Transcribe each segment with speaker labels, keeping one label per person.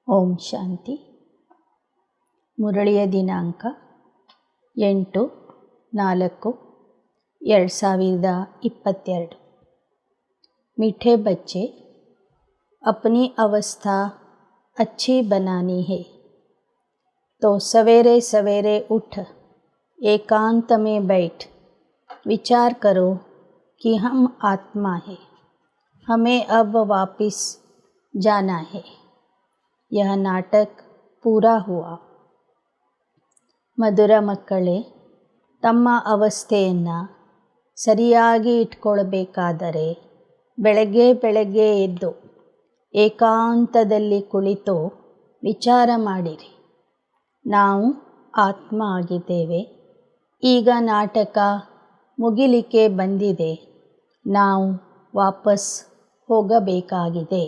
Speaker 1: ಓಂ ಶಾಂತಿ. ಮುರಳಿಯ ದಿನಾಂಕ 8/4/2022। मीठे बच्चे, अपनी अवस्था अच्छी बनानी है तो सवेरे सवेरे उठ एकांत में बैठ विचार करो कि हम आत्मा है, हमें अब वापस जाना है। यह नाटक पूरा हुआ। ಮಧುರ ಮಕ್ಕಳೇ, ತಮ್ಮ ಅವಸ್ಥೆಯನ್ನು ಸರಿಯಾಗಿ ಇಟ್ಕೊಳ್ಬೇಕಾದರೆ ಬೆಳಗ್ಗೆ ಎದ್ದು ಏಕಾಂತದಲ್ಲಿ ಕುಳಿತು ವಿಚಾರ ಮಾಡಿರಿ. ನಾವು ಆತ್ಮ ಆಗಿದ್ದೇವೆ. ಈಗ ನಾಟಕ ಮುಗಿಲಿಕ್ಕೆ ಬಂದಿದೆ. ನಾವು ವಾಪಸ್ ಹೋಗಬೇಕಾಗಿದೆ.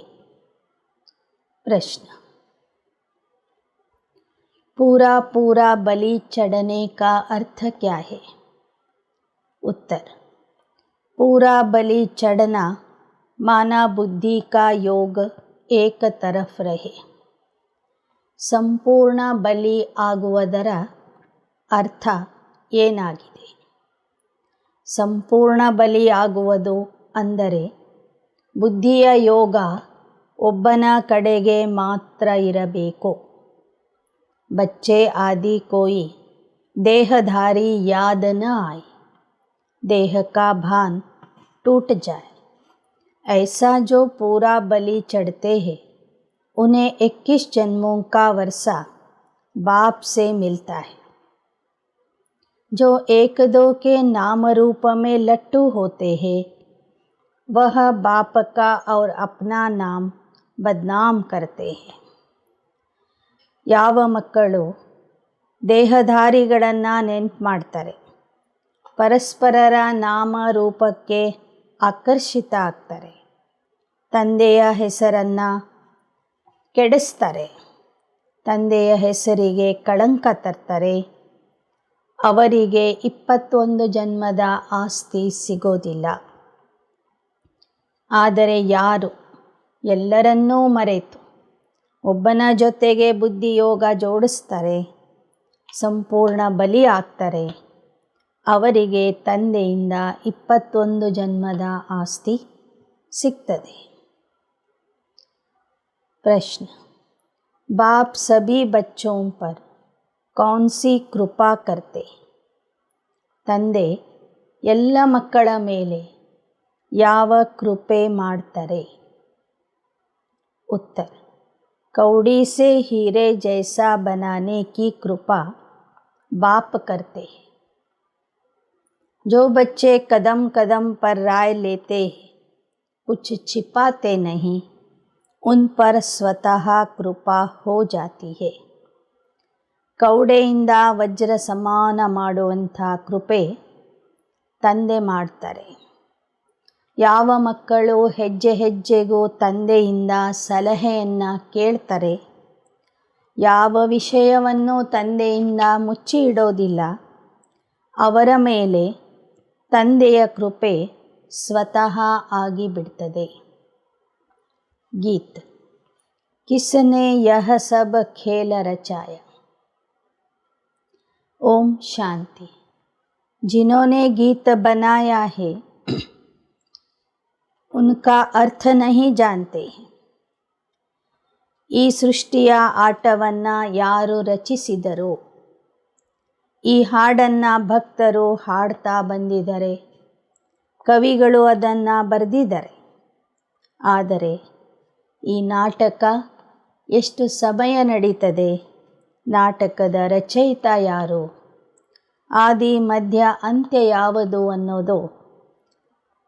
Speaker 1: प्रश्न: पूरा बलि चढ़ने का अर्थ क्या है? उत्तर: पूरा बलि चढ़ना माना बुद्धि का योग एक तरफ रहे। ಸಂಪೂರ್ಣ ಬಲಿ ಆಗುವುದರ ಅರ್ಥ ಏನಾಗಿದೆ? ಸಂಪೂರ್ಣ ಬಲಿ ಆಗುವುದು ಅಂದರೆ ಬುದ್ಧಿಯ ಯೋಗ ಒಬ್ಬನ ಕಡೆಗೆ ಮಾತ್ರ ಇರಬೇಕು। बच्चे आदि कोई देहधारी याद न आए, देह का भान टूट जाए। ऐसा जो पूरा बलि चढ़ते हैं उन्हें 21 जन्मों का वर्षा बाप से मिलता है। जो एक दो के नाम रूप में लट्टू होते हैं वह बाप का और अपना नाम बदनाम करते हैं। ಯಾವ ಮಕ್ಕಳು ದೇಹಧಾರಿಗಳನ್ನು ನೆನಪು ಮಾಡ್ತಾರೆ, ಪರಸ್ಪರರ ನಾಮ ರೂಪಕ್ಕೆ ಆಕರ್ಷಿತ ಆಗ್ತಾರೆ, ತಂದೆಯ ಹೆಸರನ್ನು ಕೆಡಿಸ್ತಾರೆ, ತಂದೆಯ ಹೆಸರಿಗೆ ಕಳಂಕ ತರ್ತಾರೆ, ಅವರಿಗೆ 21 ಜನ್ಮದ ಆಸ್ತಿ ಸಿಗೋದಿಲ್ಲ। ಆದರೆ ಯಾರು ಎಲ್ಲರನ್ನೂ ಮರೆತು ಒಬ್ಬನ ಜೊತೆಗೆ ಬುದ್ಧಿಯೋಗ ಜೋಡಿಸ್ತಾರೆ, ಸಂಪೂರ್ಣ ಬಲಿ ಆಗ್ತಾರೆ, ಅವರಿಗೆ ತಂದೆಯಿಂದ 21 ಜನ್ಮದ ಆಸ್ತಿ ಸಿಗ್ತದೆ। प्रश्न: बाप सभी बच्चों पर कौन सी कृपा करते? ತಂದೆ ಎಲ್ಲ ಮಕ್ಕಳ ಮೇಲೆ ಯಾವ ಕೃಪೆ ಮಾಡ್ತಾರೆ? उत्तर: कौड़ी से हीरे जैसा बनाने की कृपा बाप करते हैं। जो बच्चे कदम कदम पर राय लेते हैं, कुछ छिपाते नहीं, उन पर स्वतः कृपा हो जाती है। ಕೌಡೆಯಿಂದ ವಜ್ರ ಸಮಾನ ಮಾಡುವಂಥ ಕೃಪೆ ತಂದೆ ಮಾಡ್ತಾರೆ। ಯಾವ ಮಕ್ಕಳು ಹೆಜ್ಜೆ ಹೆಜ್ಜೆಗೂ ತಂದೆಯಿಂದ ಸಲಹೆಯನ್ನು ಕೇಳ್ತಾರೆ, ಯಾವ ವಿಷಯವನ್ನು ತಂದೆಯಿಂದ ಮುಚ್ಚಿ ಇಡೋದಿಲ್ಲ, ಅವರ ಮೇಲೆ ತಂದೆಯ ಕೃಪೆ ಸ್ವತಃ ಆಗಿಬಿಡ್ತದೆ। ಗೀತ್: ಕಿಸ್ನೆ ಯಹ ಸಬ್ ಖೇಲ ರಚಾಯ? ओम शांति। जिन्होंने गीत बनाया है उनका अर्थ नहीं जानते हैं। ಈ ಸೃಷ್ಟಿಯ ಆಟವನ್ನು ಯಾರು ರಚಿಸಿದರೋ, ಈ ಹಾಡನ್ನು ಭಕ್ತರು ಹಾಡ್ತಾ ಬಂದಿದ್ದಾರೆ, ಕವಿಗಳು ಅದನ್ನು ಬರೆದಿದ್ದಾರೆ। ಆದರೆ ಈ ನಾಟಕ ಎಷ್ಟು ಸಮಯ ನಡೀತದೆ, ನಾಟಕದ ರಚಯಿತ ಯಾರು, ಆದಿ ಮಧ್ಯ ಅಂತ್ಯ ಯಾವುದು ಅನ್ನೋದು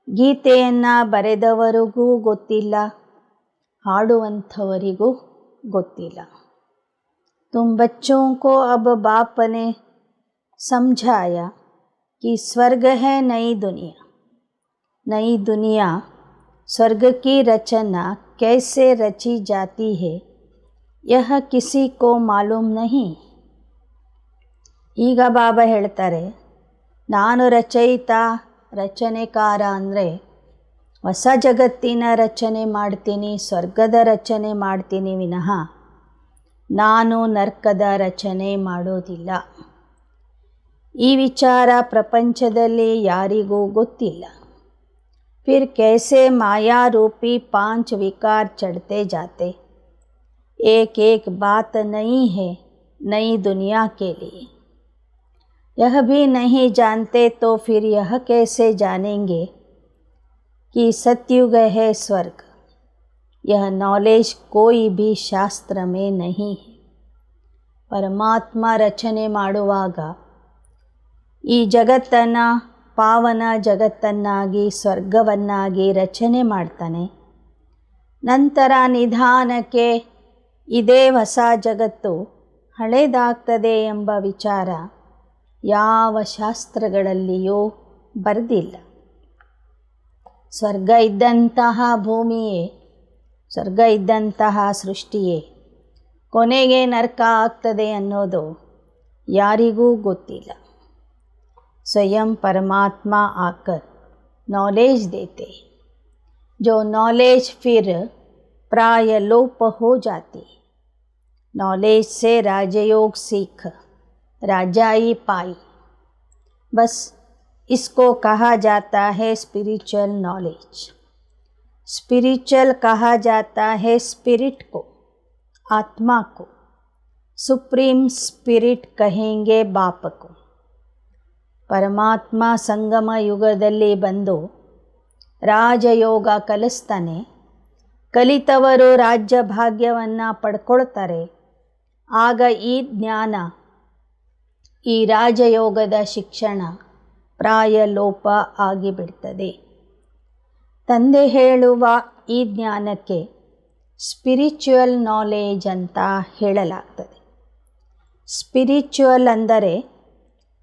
Speaker 1: ಗೀತೆಯನ್ನು ಬರೆದವರಿಗೂ ಗೊತ್ತಿಲ್ಲ, ಹಾಡುವಂಥವರಿಗೂ ಗೊತ್ತಿಲ್ಲ। तुम बच्चों को अब बाप ने समझाया कि स्वर्ग है नई दुनिया। नई दुनिया स्वर्ग की रचना कैसे रची जाती है यह किसी को मालूम नहीं। ಈಗ ಬಾಬಾ ಹೇಳ್ತಾರೆ, ನಾನು ರಚಯಿತ ರಚನೆಕಾರ ಅಂದರೆ ಹೊಸ ಜಗತ್ತಿನ ರಚನೆ ಮಾಡ್ತೀನಿ, ಸ್ವರ್ಗದ ರಚನೆ ಮಾಡ್ತೀನಿ ವಿನಃ ನಾನು ನರಕದ ರಚನೆ ಮಾಡೋದಿಲ್ಲ. ಈ ವಿಚಾರ ಪ್ರಪಂಚದಲ್ಲಿ ಯಾರಿಗೂ ಗೊತ್ತಿಲ್ಲ. फिर कैसे माया रूपी 5 विकार चढ़ते जाते. एक एक बात नहीं है नई दुनिया के लिए. यह भी नहीं जानते तो फिर यह कैसे जानेंगे कि सतयुग है स्वर्ग. यह नॉलेज कोई भी शास्त्र में नहीं है. ಪರಮಾತ್ಮ ರಚನೆ ಮಾಡುವಾಗ ಈ ಜಗತ್ತನ್ನು ಪಾವನ ಜಗತ್ತನ್ನಾಗಿ ಸ್ವರ್ಗವನ್ನಾಗಿ ರಚನೆ ಮಾಡ್ತಾನೆ. ನಂತರ ನಿಧಾನಕ್ಕೆ ಇದೇ ಹೊಸ ಜಗತ್ತು ಹಳೇದಾಗ್ತದೆ ಎಂಬ ವಿಚಾರ ಯಾವ ಶಾಸ್ತ್ರಗಳಲ್ಲಿಯೂ ಬರೆದಿಲ್ಲ. ಸ್ವರ್ಗ ಇದ್ದಂತಹ ಭೂಮಿಯೇ, ಸ್ವರ್ಗ ಇದ್ದಂತಹ ಸೃಷ್ಟಿಯೇ ಕೊನೆಗೆ ನರಕ ಆಗ್ತದೆ ಅನ್ನೋದು ಯಾರಿಗೂ ಗೊತ್ತಿಲ್ಲ. स्वयं परमात्मा आकर नॉलेज देते, जो नॉलेज फिर प्राय लोप हो जाती. नॉलेज से राजयोग सीख राजाई पाई. बस इसको कहा जाता है स्पिरिचुअल नॉलेज. स्पिरिचुअल कहा जाता है स्पिरिट को, आत्मा को. सुप्रीम स्पिरिट कहेंगे बाप को. ಪರಮಾತ್ಮ ಸಂಗಮ ಯುಗದಲ್ಲಿ ಬಂದು ರಾಜಯೋಗ ಕಲಿಸ್ತಾನೆ. ಕಲಿತವರು ರಾಜ್ಯ ಭಾಗ್ಯವನ್ನು ಪಡ್ಕೊಳ್ತಾರೆ. ಆಗ ಈ ಜ್ಞಾನ, ಈ ರಾಜಯೋಗದ ಶಿಕ್ಷಣ ಪ್ರಾಯ ಲೋಪ ಆಗಿಬಿಡ್ತದೆ. ತಂದೆ ಹೇಳುವ ಈ ಜ್ಞಾನಕ್ಕೆ ಸ್ಪಿರಿಚುವಲ್ ನಾಲೆಜ್ ಅಂತ ಹೇಳಲಾಗ್ತದೆ. ಸ್ಪಿರಿಚುವಲ್ ಅಂದರೆ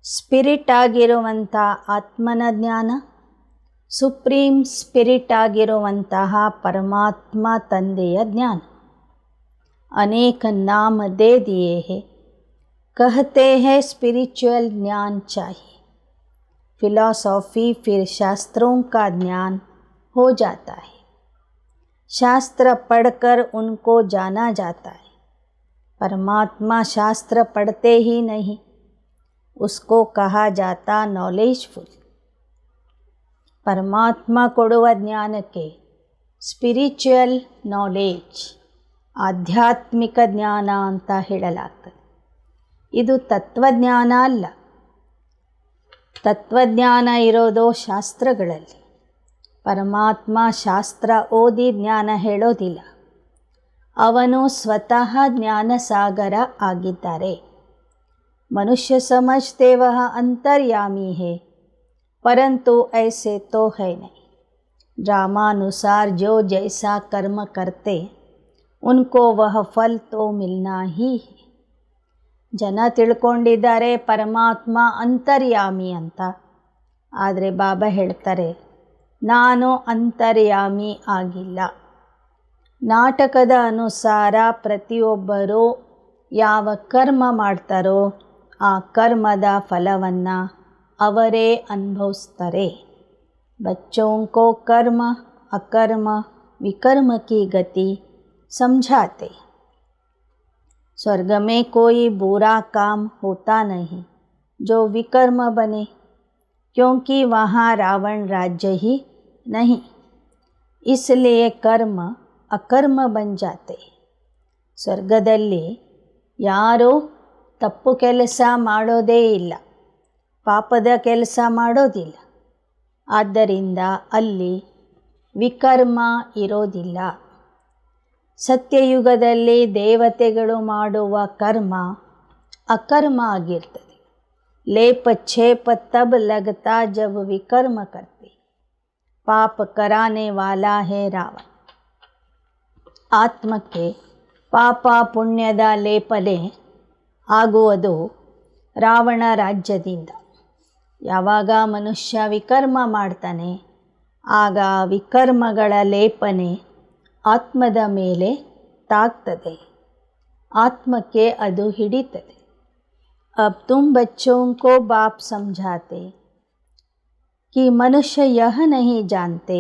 Speaker 1: ಸ್ಪಿರಿಟ್ ಆಗಿರುವಂಥ ಆತ್ಮನ ಜ್ಞಾನ, ಸುಪ್ರೀಂ ಸ್ಪಿರಿಟ್ ಆಗಿರುವಂತಹ ಪರಮಾತ್ಮ ತಂದೆಯ ಜ್ಞಾನ. ಅನೇಕ ನಾಮ ದೇ ದಿಯೇ ಹೈ, कहते हैं स्पिरिचुअल ज्ञान चाहिए. फिलॉसफी फिर शास्त्रों का ज्ञान हो जाता है. शास्त्र पढ़कर उनको जाना जाता है. परमात्मा शास्त्र पढ़ते ही नहीं, उसको कहा जाता नॉलेजफुल. ಪರಮಾತ್ಮ ಕೊಡುವ ಜ್ಞಾನಕ್ಕೆ ಸ್ಪಿರಿಚುವಲ್ ನಾಲೆಜ್, ಆಧ್ಯಾತ್ಮಿಕ ಜ್ಞಾನ ಅಂತ ಹೇಳಲಾಗ್ತದೆ. ಇದು ತತ್ವಜ್ಞಾನ ಅಲ್ಲ. ತತ್ವಜ್ಞಾನ ಇರೋದು ಶಾಸ್ತ್ರಗಳಲ್ಲಿ. ಪರಮಾತ್ಮ ಶಾಸ್ತ್ರ ಓದಿ ಜ್ಞಾನ ಹೇಳೋದಿಲ್ಲ. ಅವನು ಸ್ವತಃ ಜ್ಞಾನಸಾಗರ ಆಗಿದ್ದಾರೆ. मनुष्य समझते वह अंतर्यामी है, परंतु ऐसे तो है नहीं. ड्रामानुसार जो जैसा कर्म करते उनको वह फल तो मिलना ही है. ಜನ ತಿಳ್ಕೊಂಡಿದ್ದಾರೆ ಪರಮಾತ್ಮ ಅಂತರ್ಯಾಮಿ ಅಂತ. ಆದರೆ ಬಾಬಾ ಹೇಳ್ತಾರೆ, ನಾನು ಅಂತರ್ಯಾಮಿ ಆಗಿಲ್ಲ. ನಾಟಕದ ಅನುಸಾರ ಪ್ರತಿಯೊಬ್ಬರೂ ಯಾವ ಕರ್ಮ ಮಾಡ್ತಾರೋ ಆ ಕರ್ಮದ ಫಲವನ್ನು ಅವರೇ ಅನುಭವಿಸ್ತಾರೆ. बच्चों को कर्म अकर्म विकर्म की गति समझाते. स्वर्ग में कोई बुरा काम होता नहीं जो विकर्म बने, क्योंकि वहाँ रावण राज्य ही नहीं. इसलिए कर्म अकर्म बन जाते. ಸ್ವರ್ಗದಲ್ಲಿ ಯಾರೂ ತಪ್ಪು ಕೆಲಸ ಮಾಡೋದೇ ಇಲ್ಲ, ಪಾಪದ ಕೆಲಸ ಮಾಡೋದಿಲ್ಲ. ಆದ್ದರಿಂದ ಅಲ್ಲಿ ವಿಕರ್ಮ ಇರೋದಿಲ್ಲ. ಸತ್ಯಯುಗದಲ್ಲಿ ದೇವತೆಗಳು ಮಾಡುವ ಕರ್ಮ ಅಕರ್ಮ ಆಗಿರ್ತದೆ. ಲೇಪ ಛೇಪ ತಬ್ ಲಗತಾ ಜಬ್ ವಿಕರ್ಮ ಕರ್ತೆ. ಪಾಪ ಕರಾನೆ ವಾಲಾ ಹೇ ರಾವಣ. ಆತ್ಮಕ್ಕೆ ಪಾಪ ಪುಣ್ಯದ ಲೇಪನೆ ಆಗುವುದು ರಾವಣ ರಾಜ್ಯದಿಂದ. ಯಾವಾಗ ಮನುಷ್ಯ ವಿಕರ್ಮ ಮಾಡ್ತಾನೆ ಆಗ ವಿಕರ್ಮಗಳ ಲೇಪನೆ ಆತ್ಮದ ಮೇಲೆ ತಾಗ್ತದೆ, ಆತ್ಮಕ್ಕೆ ಅದು ಹಿಡಿತದೆ. अब तुम बच्चों को बाप समझाते कि मनुष्य यह नहीं जानते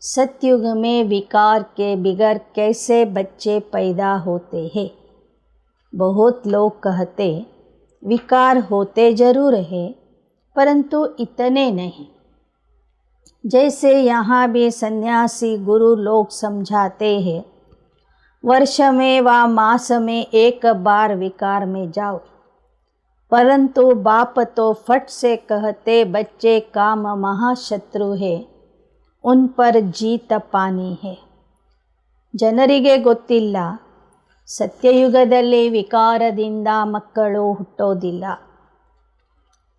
Speaker 1: सतयुग में विकार के बिगर कैसे बच्चे पैदा होते हैं. बहुत लोग कहते विकार होते ज़रूर है परंतु इतने नहीं। जैसे यहाँ भी सन्यासी गुरु लोग समझाते हैं, वर्ष में व मास में एक बार विकार में जाओ, परंतु बाप तो फट से कहते बच्चे काम महाशत्रु है, उन पर जीत पानी है। ಜನರಿಗೆ ಗೊತ್ತಿಲ್ಲ, ಸತ್ಯಯುಗದಲ್ಲಿ ವಿಕಾರದಿಂದ ಮಕ್ಕಳು ಹುಟ್ಟೋದಿಲ್ಲ.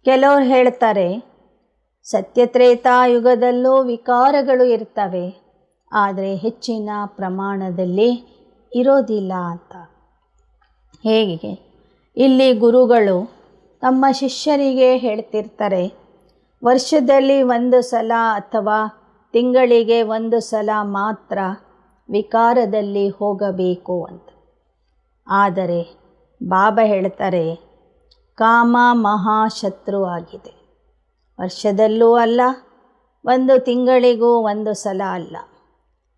Speaker 1: ಕೆಲವರು ಹೇಳ್ತಾರೆ ಸತ್ಯತ್ರೇತಾಯುಗದಲ್ಲೂ ವಿಕಾರಗಳು ಇರ್ತವೆ, ಆದರೆ ಹೆಚ್ಚಿನ ಪ್ರಮಾಣದಲ್ಲಿ ಇರೋದಿಲ್ಲ ಅಂತ. ಹೇಗೆ ಇಲ್ಲಿ ಗುರುಗಳು ತಮ್ಮ ಶಿಷ್ಯರಿಗೆ ಹೇಳ್ತಿರ್ತಾರೆ, ವರ್ಷದಲ್ಲಿ ಒಂದು ಸಲ ಅಥವಾ ತಿಂಗಳಿಗೆ ಒಂದು ಸಲ ಮಾತ್ರ ವಿಕಾರದಲ್ಲಿ ಹೋಗಬೇಕು ಅಂತ. ಆದರೆ ಬಾಬಾ ಹೇಳ್ತಾರೆ ಕಾಮ ಮಹಾಶತ್ರು ಆಗಿದೆ. ವರ್ಷದಲ್ಲೂ ಅಲ್ಲ, ಒಂದು ತಿಂಗಳಿಗೂ ಒಂದು ಸಲ ಅಲ್ಲ,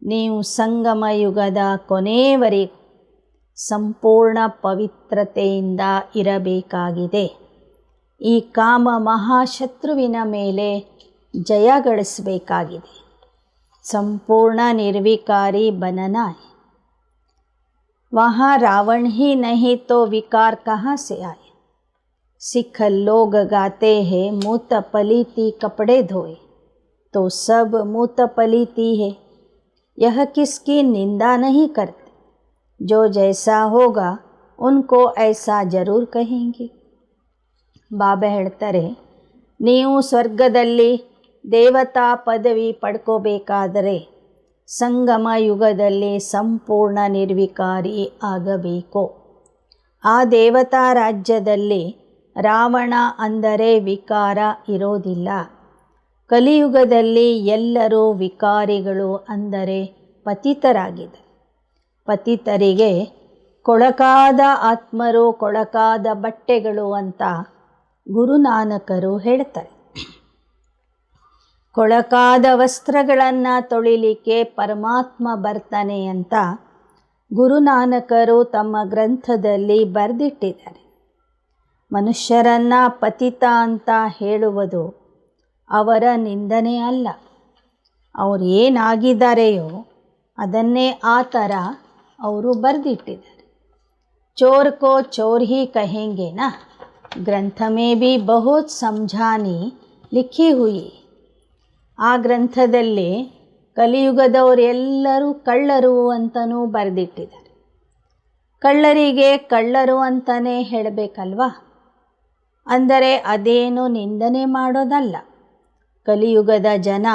Speaker 1: ನೀವು ಸಂಗಮ ಯುಗದ ಕೊನೆಯವರೆಗೂ ಸಂಪೂರ್ಣ ಪವಿತ್ರತೆಯಿಂದ ಇರಬೇಕಾಗಿದೆ. ಈ ಕಾಮ ಮಹಾಶತ್ರುವಿನ ಮೇಲೆ ಜಯ ಗಳಿಸಬೇಕಾಗಿದೆ. संपूर्ण निर्विकारी बनना है। वहाँ रावण ही नहीं तो विकार कहाँ से आए। सिख लोग गाते हैं मूत पलीती कपड़े धोए, तो सब मूत पलीती है। यह किसकी निंदा नहीं करते, जो जैसा होगा उनको ऐसा जरूर कहेंगे. ಬಾಬಾ ಹೇಳ್ತಾರೆ, ನೀವು ಸ್ವರ್ಗದಲ್ಲಿ ದೇವತಾ ಪದವಿ ಪಡ್ಕೋಬೇಕಾದರೆ ಸಂಗಮ ಯುಗದಲ್ಲಿ ಸಂಪೂರ್ಣ ನಿರ್ವಿಕಾರಿ ಆಗಬೇಕು. ಆ ದೇವತಾ ರಾಜ್ಯದಲ್ಲಿ ರಾವಣ ಅಂದರೆ ವಿಕಾರ ಇರೋದಿಲ್ಲ. ಕಲಿಯುಗದಲ್ಲಿ ಎಲ್ಲರೂ ವಿಕಾರಿಗಳು ಅಂದರೆ ಪತಿತರಾಗಿದೆ. ಪತಿತರಿಗೆ ಕೊಳಕಾದ ಆತ್ಮರು, ಕೊಳಕಾದ ಬಟ್ಟೆಗಳು ಅಂತ ಗುರುನಾನಕರು ಹೇಳ್ತಾರೆ. ಕೊಳಕಾದ ವಸ್ತ್ರಗಳನ್ನು ತೊಳಿಲಿಕ್ಕೆ ಪರಮಾತ್ಮ ಬರ್ತಾನೆ ಅಂತ ಗುರುನಾನಕರು ತಮ್ಮ ಗ್ರಂಥದಲ್ಲಿ ಬರೆದಿಟ್ಟಿದ್ದಾರೆ. ಮನುಷ್ಯರನ್ನು ಪತಿತ ಅಂತ ಹೇಳುವುದು ಅವರ ನಿಂದನೆ ಅಲ್ಲ. ಅವರು ಏನಾಗಿದ್ದಾರೆಯೋ ಅದನ್ನೇ ಆ ಥರ ಅವರು ಬರೆದಿಟ್ಟಿದ್ದಾರೆ. ಚೋರ್ ಕೋ ಚೋರ್ ಹಿ ಕಹೆಂಗೆ ನಾ, ಗ್ರಂಥ ಮೇ ಭಿ ಬಹುತ್ ಸಮझानी ಲಿಖಿ ಹುಯಿ. ಆ ಗ್ರಂಥದಲ್ಲಿ ಕಲಿಯುಗದವರೆಲ್ಲರೂ ಕಳ್ಳರು ಅಂತಲೂ ಬರೆದಿಟ್ಟಿದ್ದಾರೆ. ಕಳ್ಳರಿಗೆ ಕಳ್ಳರು ಅಂತಲೇ ಹೇಳಬೇಕಲ್ವಾ? ಅಂದರೆ ಅದೇನು ನಿಂದನೆ ಮಾಡೋದಲ್ಲ. ಕಲಿಯುಗದ ಜನ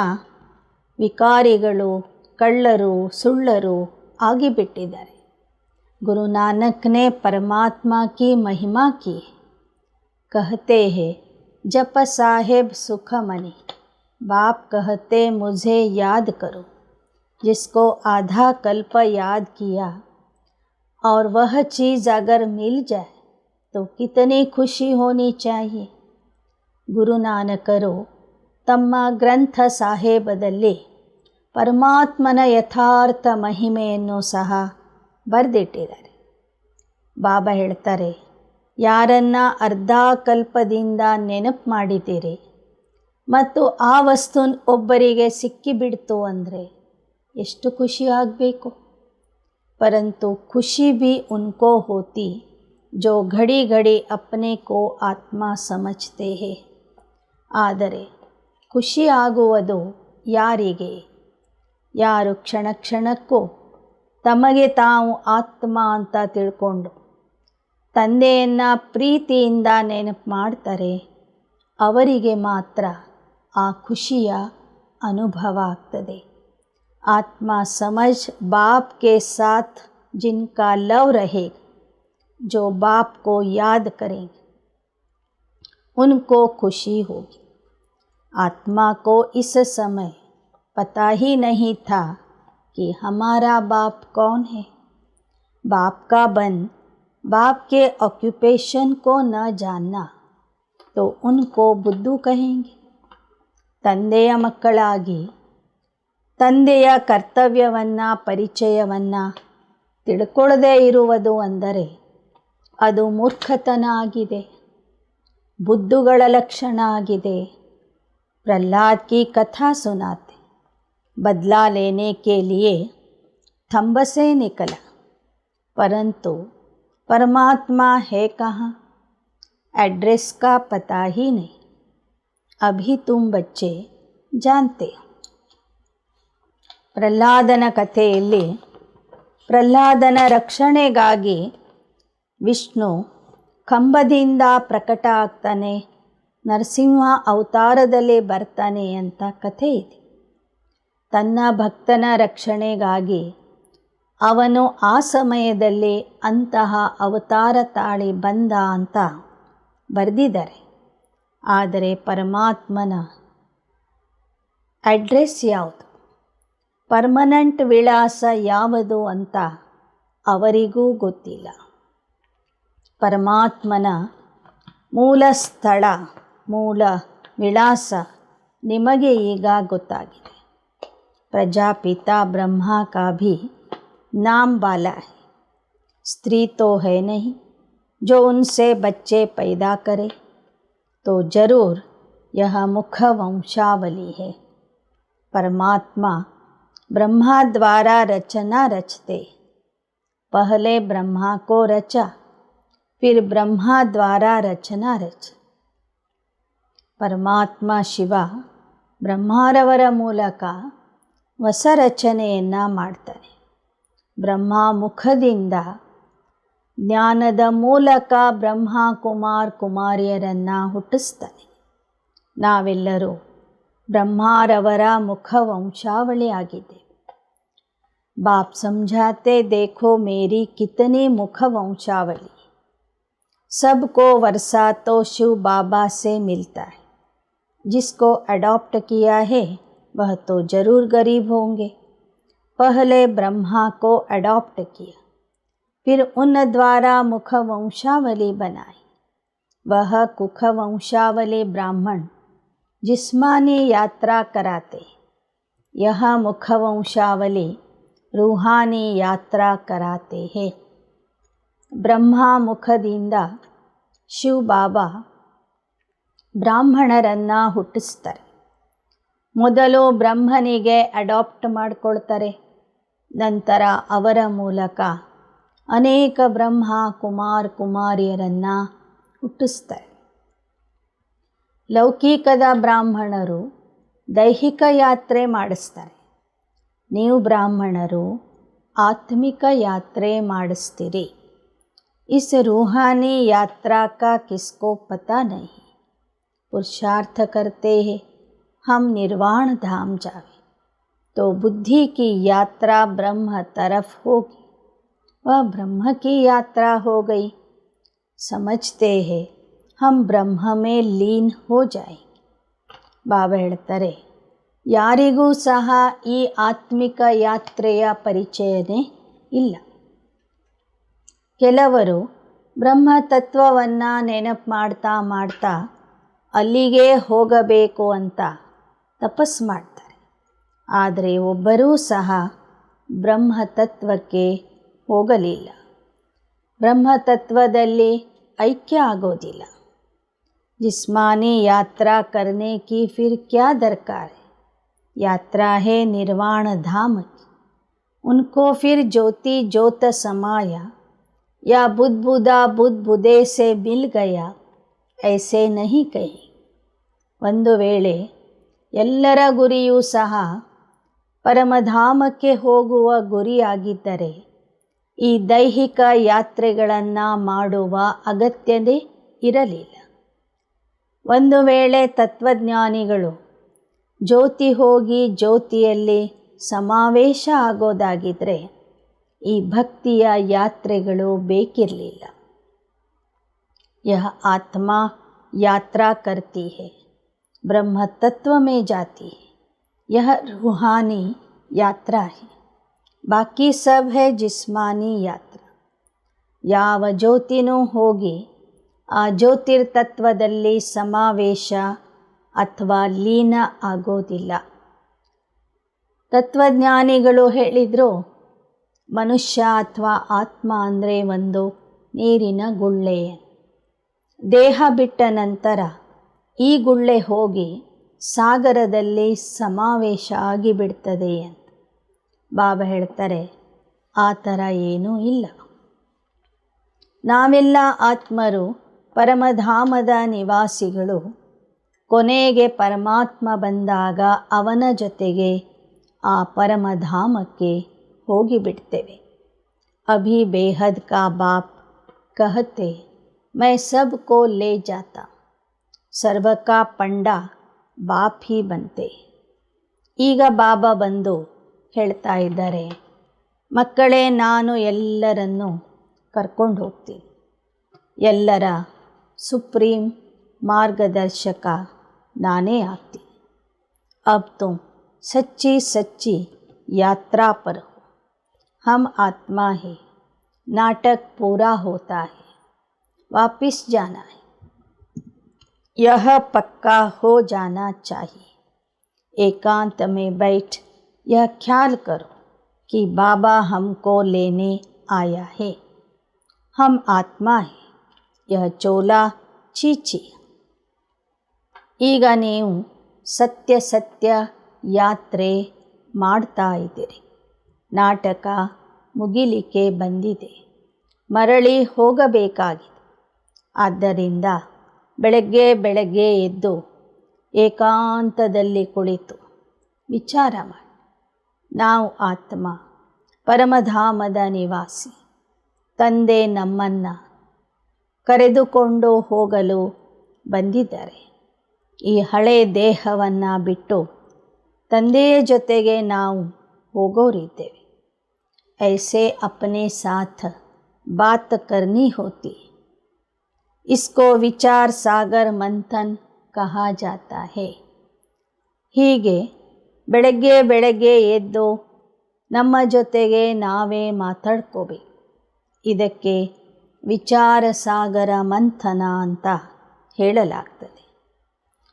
Speaker 1: ವಿಕಾರಿಗಳು, ಕಳ್ಳರು, ಸುಳ್ಳರು ಆಗಿಬಿಟ್ಟಿದ್ದಾರೆ. ಗುರು ನಾನಕ್ನೇ ಪರಮಾತ್ಮ ಕಿ ಮಹಿಮಾ ಕಿ. कहते हैं जप साहेब सुखमणि, बाप कहते मुझे याद करो. जिसको आधा कल्प याद किया और वह चीज़ अगर मिल जाए तो कितनी खुशी होनी चाहिए. ಗುರುನಾನಕರು ತಮ್ಮ ಗ್ರಂಥ ಸಾಹೇಬದಲ್ಲಿ ಪರಮಾತ್ಮನ ಯಥಾರ್ಥ ಮಹಿಮೆಯನ್ನು ಸಹ ಬರೆದಿಟ್ಟಿದ್ದಾರೆ. ಬಾಬಾ ಹೇಳ್ತಾರೆ, ಯಾರನ್ನ ಅರ್ಧ ಕಲ್ಪದಿಂದ ನೆನಪು ಮಾಡಿದ್ದೀರಿ ಮತ್ತು ಆ ವಸ್ತು ಒಬ್ಬರಿಗೆ ಸಿಕ್ಕಿಬಿಡ್ತು ಅಂದರೆ ಎಷ್ಟು ಖುಷಿ ಆಗಬೇಕು. ಪರಂತು ಖುಷಿ भी उनको होती जो घड़ी घड़ी अपने को ಆತ್ಮ ಸಮಜ್ತೆ ಹೇ. ಆದರೆ ಖುಷಿ ಆಗುವುದು ಯಾರಿಗೆ? ಯಾರು ಕ್ಷಣ ಕ್ಷಣಕ್ಕೂ ತಮಗೆ ತಾವು ಆತ್ಮ ಅಂತ ತಿಳ್ಕೊಂಡು ತಂದೆಯನ್ನು ಪ್ರೀತಿಯಿಂದ ನೆನಪು ಮಾಡ್ತಾರೆ, ಅವರಿಗೆ ಮಾತ್ರ ಆ ಖುಷಿಯ ಅನುಭವ ಆಗ್ತದೆ. ಆತ್ಮ ಸಮझ बाप के साथ जिनका लव रहेगा, जो बाप को याद करेंगे उनको खुशी होगी. आत्मा को इस समय पता ही नहीं था कि हमारा बाप कौन है. बाप का बन, बाप के ऑक्यूपेशन को न जानना तो उनको बुद्धू कहेंगे. ತಂದೆಯ ಮಕ್ಕಳಾಗಿ ತಂದೆಯ ಕರ್ತವ್ಯವನ್ನು, ಪರಿಚಯವನ್ನು ತಿಳ್ಕೊಳ್ಳದೇ ಇರುವುದು ಅಂದರೆ ಅದು ಮೂರ್ಖತನ ಆಗಿದೆ, ಬುದ್ಧುಗಳ ಲಕ್ಷಣ ಆಗಿದೆ. प्रहलाद की कथा सुनाते, बदला लेने के लिए थंब से निकला, परंतु परमात्मा है कहाँ, एड्रेस का पता ही नहीं. अभी तुम बच्चे जानते हो. ಪ್ರಹ್ಲಾದನ ಕಥೆಯಲ್ಲಿ ಪ್ರಹ್ಲಾದನ ರಕ್ಷಣೆಗಾಗಿ ವಿಷ್ಣು ಕಂಬದಿಂದ ಪ್ರಕಟ ಆಗ್ತಾನೆ, ನರಸಿಂಹ ಅವತಾರದಲ್ಲಿ ಬರ್ತಾನೆ ಅಂತ ಕಥೆ ಇದೆ. ತನ್ನ ಭಕ್ತನ ರಕ್ಷಣೆಗಾಗಿ ಅವನು ಆ ಸಮಯದಲ್ಲಿ ಅಂತಹ ಅವತಾರ ತಾಳಿ ಬಂದ ಅಂತ ಬರೆದಿದ್ದಾರೆ. ಆದರೆ ಪರಮಾತ್ಮನ ಅಡ್ರೆಸ್ ಯಾವುದು, ಪರ್ಮನೆಂಟ್ ವಿಳಾಸ ಯಾವುದು ಅಂತ ಅವರಿಗೂ ಗೊತ್ತಿಲ್ಲ. ಪರಮಾತ್ಮನ ಮೂಲ ಸ್ಥಳ, ಮೂಲ ವಿಳಾಸ ನಿಮಗೆ ಈಗ ಗೊತ್ತಾಗಿದೆ. ಪ್ರಜಾಪಿತಾ ಬ್ರಹ್ಮ का भी नाम बाला है. स्त्री तो है नहीं जो उनसे बच्चे पैदा करे, तो जरूर यह मुख वंशावली है. परमात्मा ब्रह्मा द्वारा रचना रचते, पहले ब्रह्मा को रचा, फिर ब्रह्मा द्वारा रचना रची. ಪರಮಾತ್ಮ ಶಿವ ಬ್ರಹ್ಮರವರ ಮೂಲಕ ಹೊಸ ರಚನೆಯನ್ನು ಮಾಡ್ತಾನೆ. ಬ್ರಹ್ಮ ಮುಖದಿಂದ ಜ್ಞಾನದ ಮೂಲಕ ಬ್ರಹ್ಮ ಕುಮಾರಿಯರನ್ನು ಹುಟ್ಟಿಸ್ತಾನೆ. ನಾವೆಲ್ಲರೂ ಬ್ರಹ್ಮರವರ ಮುಖ ವಂಶಾವಳಿ ಆಗಿದ್ದೇವೆ. बाप समझाते, देखो मेरी कितनी मुख वंशावली. सबको वर्षा तो शिव बाबा से मिलता है. जिसको अडॉप्ट किया है वह तो ज़रूर गरीब होंगे. पहले ब्रह्मा को अडॉप्ट किया, फिर उन द्वारा मुख वंशावली बनाई. वह कुख वंशावली ब्राह्मण जिस्मानी यात्रा कराते, यह मुख वंशावली रूहानी यात्रा कराते हैं. ಬ್ರಹ್ಮ ಮುಖದಿಂದ ಶಿವ ಬಾಬಾ ಬ್ರಾಹ್ಮಣರನ್ನು ಹುಟ್ಟಿಸ್ತಾರೆ. ಮೊದಲು ಬ್ರಹ್ಮನಿಗೆ ಅಡಾಪ್ಟ್ ಮಾಡಿಕೊಳ್ತಾರೆ, ನಂತರ ಅವರ ಮೂಲಕ ಅನೇಕ ಬ್ರಹ್ಮ ಕುಮಾರಿಯರನ್ನು ಹುಟ್ಟಿಸ್ತಾರೆ. ಲೌಕಿಕದ ಬ್ರಾಹ್ಮಣರು ದೈಹಿಕ ಯಾತ್ರೆ ಮಾಡಿಸ್ತಾರೆ. ನೀವು ಬ್ರಾಹ್ಮಣರು ಆತ್ಮಿಕ ಯಾತ್ರೆ ಮಾಡಿಸ್ತೀರಿ. इस रूहानी यात्रा का किसको पता नहीं. पुरुषार्थ करते हैं हम निर्वाण धाम जावे, तो बुद्धि की यात्रा ब्रह्म तरफ होगी, वह ब्रह्म की यात्रा हो गई. समझते हैं हम ब्रह्म में लीन हो जाएंगे. ಬಾಬಾ ಹೇಳ್ತಾರೆ, ಯಾರಿಗೂ ಸಹ ಈ ಆತ್ಮಿಕ ಯಾತ್ರೆಯ ಪರಿಚಯನೇ ಇಲ್ಲ. ಕೆಲವರು ಬ್ರಹ್ಮತತ್ವವನ್ನು ನೆನಪು ಮಾಡ್ತಾ ಅಲ್ಲಿಗೆ ಹೋಗಬೇಕು ಅಂತ ತಪಸ್ಸು ಮಾಡ್ತಾರೆ. ಆದರೆ ಒಬ್ಬರೂ ಸಹ ಬ್ರಹ್ಮತತ್ವಕ್ಕೆ ಹೋಗಲಿಲ್ಲ, ಬ್ರಹ್ಮತತ್ವದಲ್ಲಿ ಐಕ್ಯ ಆಗೋದಿಲ್ಲ. जिस्मानी यात्रा करने की फिर क्या दरकार है. यात्रा है निर्वाण धाम की. उनको फिर ज्योति ज्योत समाया या बुद्धे से मिल गया, ऐसे नहीं कहे. ಒಂದು ವೇಳೆ ಎಲ್ಲರ ಗುರಿಯೂ ಸಹ ಪರಮಧಾಮಕ್ಕೆ ಹೋಗುವ ಗುರಿಯಾಗಿದ್ದರೆ ಈ ದೈಹಿಕ ಯಾತ್ರೆಗಳನ್ನು ಮಾಡುವ ಅಗತ್ಯತೆ ಇರಲಿಲ್ಲ. ಒಂದು ವೇಳೆ ತತ್ವಜ್ಞಾನಿಗಳು ಜ್ಯೋತಿ ಹೋಗಿ ಜ್ಯೋತಿಯಲ್ಲಿ ಸಮಾವೇಶ ಆಗೋದಾಗಿದ್ದರೆ ಈ ಭಕ್ತಿಯ ಯಾತ್ರೆಗಳು ಬೇಕಿರಲಿಲ್ಲ. यह आत्मा यात्रा करती है, ब्रह्म तत्व में जाती है. यह रूहानी यात्रा है, बाकी सब है जिस्मानी यात्रा. ಯಾವ ಜ್ಯೋತಿನೂ ಹೋಗಿ ಆ ಜ್ಯೋತಿರ್ತತ್ವದಲ್ಲಿ ಸಮಾವೇಶ ಅಥವಾ ಲೀನ ಆಗೋದಿಲ್ಲ. ತತ್ವಜ್ಞಾನಿಗಳು ಹೇಳಿದರು, ಮನುಷ್ಯ ಅಥವಾ ಆತ್ಮ ಅಂದರೆ ಒಂದು ನೀರಿನ ಗುಳ್ಳೆ. ದೇಹ ಬಿಟ್ಟ ನಂತರ ಈ ಗುಳ್ಳೆ ಹೋಗಿ ಸಾಗರದಲ್ಲಿ ಸಮಾವೇಶ ಆಗಿಬಿಡ್ತದೆ ಅಂತ ಬಾಬಾ ಹೇಳ್ತಾರೆ. ಆ ಥರ ಏನೂ ಇಲ್ಲ. ನಾವೆಲ್ಲ ಆತ್ಮರು ಪರಮಧಾಮದ ನಿವಾಸಿಗಳು. ಕೊನೆಗೆ ಪರಮಾತ್ಮ ಬಂದಾಗ ಅವನ ಜೊತೆಗೆ ಆ ಪರಮಧಾಮಕ್ಕೆ ಹೋಗಿಬಿಡ್ತೇವೆ. ಅಭಿ ಬೇಹದ್ ಕಾ ಬಾಪ್ ಕಹತೆ ಮೈ ಸಬ್ ಕೋ ಲೇ ಜಾತಾ, ಸರ್ವ ಕಾ ಪಂಡ ಬಾಪ್ ಹಿ ಬಂತೆ. ಈಗ ಬಾಬಾ ಬಂದು ಹೇಳ್ತಾ ಇದ್ದಾರೆ, ಮಕ್ಕಳೇ, ನಾನು ಎಲ್ಲರನ್ನೂ ಕರ್ಕೊಂಡು ಹೋಗ್ತೀನಿ. ಎಲ್ಲರ ಸುಪ್ರೀಂ ಮಾರ್ಗದರ್ಶಕ ನಾನೇ ಆಗ್ತೀನಿ. ಅಬ್ ತುಮ್ ಸಚ್ಚಿ ಸಚ್ಚಿ ಯಾತ್ರಾ ಪರ್ ಹೋ. हम आत्मा है, नाटक पूरा होता है, वापिस जाना है, यह पक्का हो जाना चाहिए. एकांत में बैठ यह ख्याल करो कि बाबा हमको लेने आया है. हम आत्मा है, यह चोला चीची. ಈಗ ನೀವು ಸತ್ಯ ಸತ್ಯ ಯಾತ್ರೆ ಮಾಡ್ತಾ ಇದ್ದೀರಿ. ನಾಟಕ ಮುಗಿಲಿಕ್ಕೆ ಬಂದಿದೆ, ಮರಳಿ ಹೋಗಬೇಕಾಗಿದೆ. ಆದ್ದರಿಂದ ಬೆಳಗ್ಗೆ ಬೆಳಗ್ಗೆ ಎದ್ದು ಏಕಾಂತದಲ್ಲಿ ಕುಳಿತು ವಿಚಾರ ಮಾಡಿ, ನಾವು ಆತ್ಮ ಪರಮಧಾಮದ ನಿವಾಸಿ. ತಂದೆ ನಮ್ಮನ್ನು ಕರೆದುಕೊಂಡು ಹೋಗಲು ಬಂದಿದ್ದಾರೆ. ಈ ಹಳೆ ದೇಹವನ್ನು ಬಿಟ್ಟು ತಂದೆಯ ಜೊತೆಗೆ ನಾವು ಹೋಗೋರಿದ್ದೇವೆ. ऐसे अपने साथ बात करनी होती है. इसको विचार सागर मंथन कहा जाता है. ಹೀಗೆ ಬೆಳಗ್ಗೆ ಬೆಳಗ್ಗೆ ಎದ್ದು ನಮ್ಮ ಜೊತೆಗೆ ನಾವೇ ಮಾತಾಡ್ಕೋಬೇಕು. ಇದಕ್ಕೆ ವಿಚಾರ ಸಾಗರ ಮಂಥನ ಅಂತ ಹೇಳಲಾಗ್ತದೆ.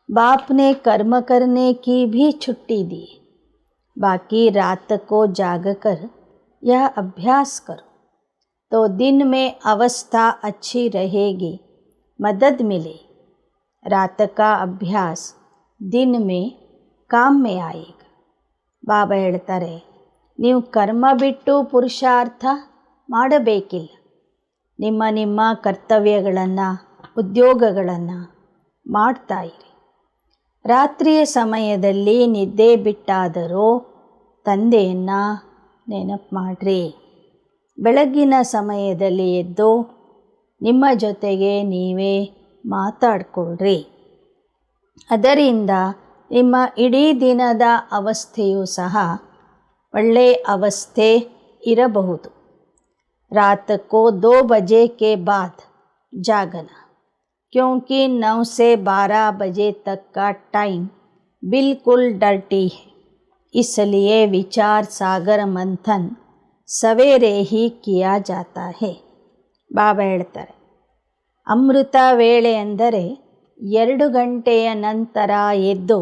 Speaker 1: बाप ने कर्म करने की भी छुट्टी दी. बाकी रात को जागकर यह अभ्यास करो तो दिन में अवस्था अच्छी रहेगी, मदद मिले. रात का अभ्यास दिन में काम में आएगा. ಬಾಬಾ ಹೇಳ್ತಾರೆ, ನೀವು ಕರ್ಮ ಬಿಟ್ಟು ಪುರುಷಾರ್ಥ ಮಾಡಬೇಕಿಲ್ಲ. ನಿಮ್ಮ ನಿಮ್ಮ ಕರ್ತವ್ಯಗಳನ್ನು ಉದ್ಯೋಗಗಳನ್ನು ಮಾಡ್ತಾ ಇರಿ. ರಾತ್ರಿಯ ಸಮಯದಲ್ಲಿ ನಿದ್ದೆ ಬಿಟ್ಟಾದರೂ ತಂದೆಯನ್ನು ನೆನಪು ಮಾಡಿರಿ. ಬೆಳಗ್ಗಿನ ಸಮಯದಲ್ಲಿ ಎದ್ದು ನಿಮ್ಮ ಜೊತೆಗೆ ನೀವೇ ಮಾತಾಡಿಕೊಳ್ಳ್ರಿ. ಅದರಿಂದ ನಿಮ್ಮ ಇಡೀ ದಿನದ ಅವಸ್ಥೆಯೂ ಸಹ ಒಳ್ಳೆಯ ಅವಸ್ಥೆ ಇರಬಹುದು. ರಾತ್ ಕೋ 2 बजे के बाद जागना, क्योंकि 9 से 12 बजे तक का टाइम बिल्कुल डर्टी है. इसलिए विचार सागर मंथन सवेरे ही किया जाता है. ಬಾಬಾ ಹೇಳ್ತಾರೆ, ಅಮೃತ ವೇಳೆ ಅಂದರೆ 2 ಗಂಟೆಯ ನಂತರ ಎದ್ದು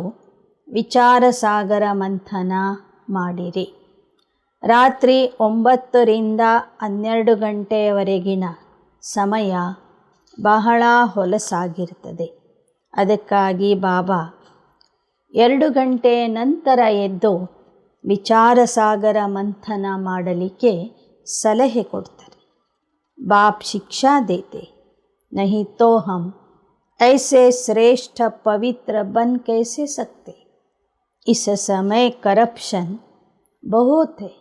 Speaker 1: ವಿಚಾರ ಸಾಗರ ಮಂಥನ ಮಾಡಿರಿ. ರಾತ್ರಿ 9 ರಿಂದ 12 ಗಂಟೆಯವರೆಗಿನ ಸಮಯ ಬಹಳ ಹೊಲಸಾಗಿರ್ತದೆ. ಅದಕ್ಕಾಗಿ ಬಾಬಾ 2 ಗಂಟೆಯ ನಂತರ ಎದ್ದು ವಿಚಾರ ಸಾಗರ ಮಂಥನ ಮಾಡಲಿಕ್ಕೆ ಸಲಹೆ ಕೊಡ್ತಾರೆ. ಬಾಪ್ ಶಿಕ್ಷಾ ದೇತೆ, नहीं तो हम ऐसे श्रेष्ठ पवित्र बन कैसे सकते. इस समय करप्शन बहुत है,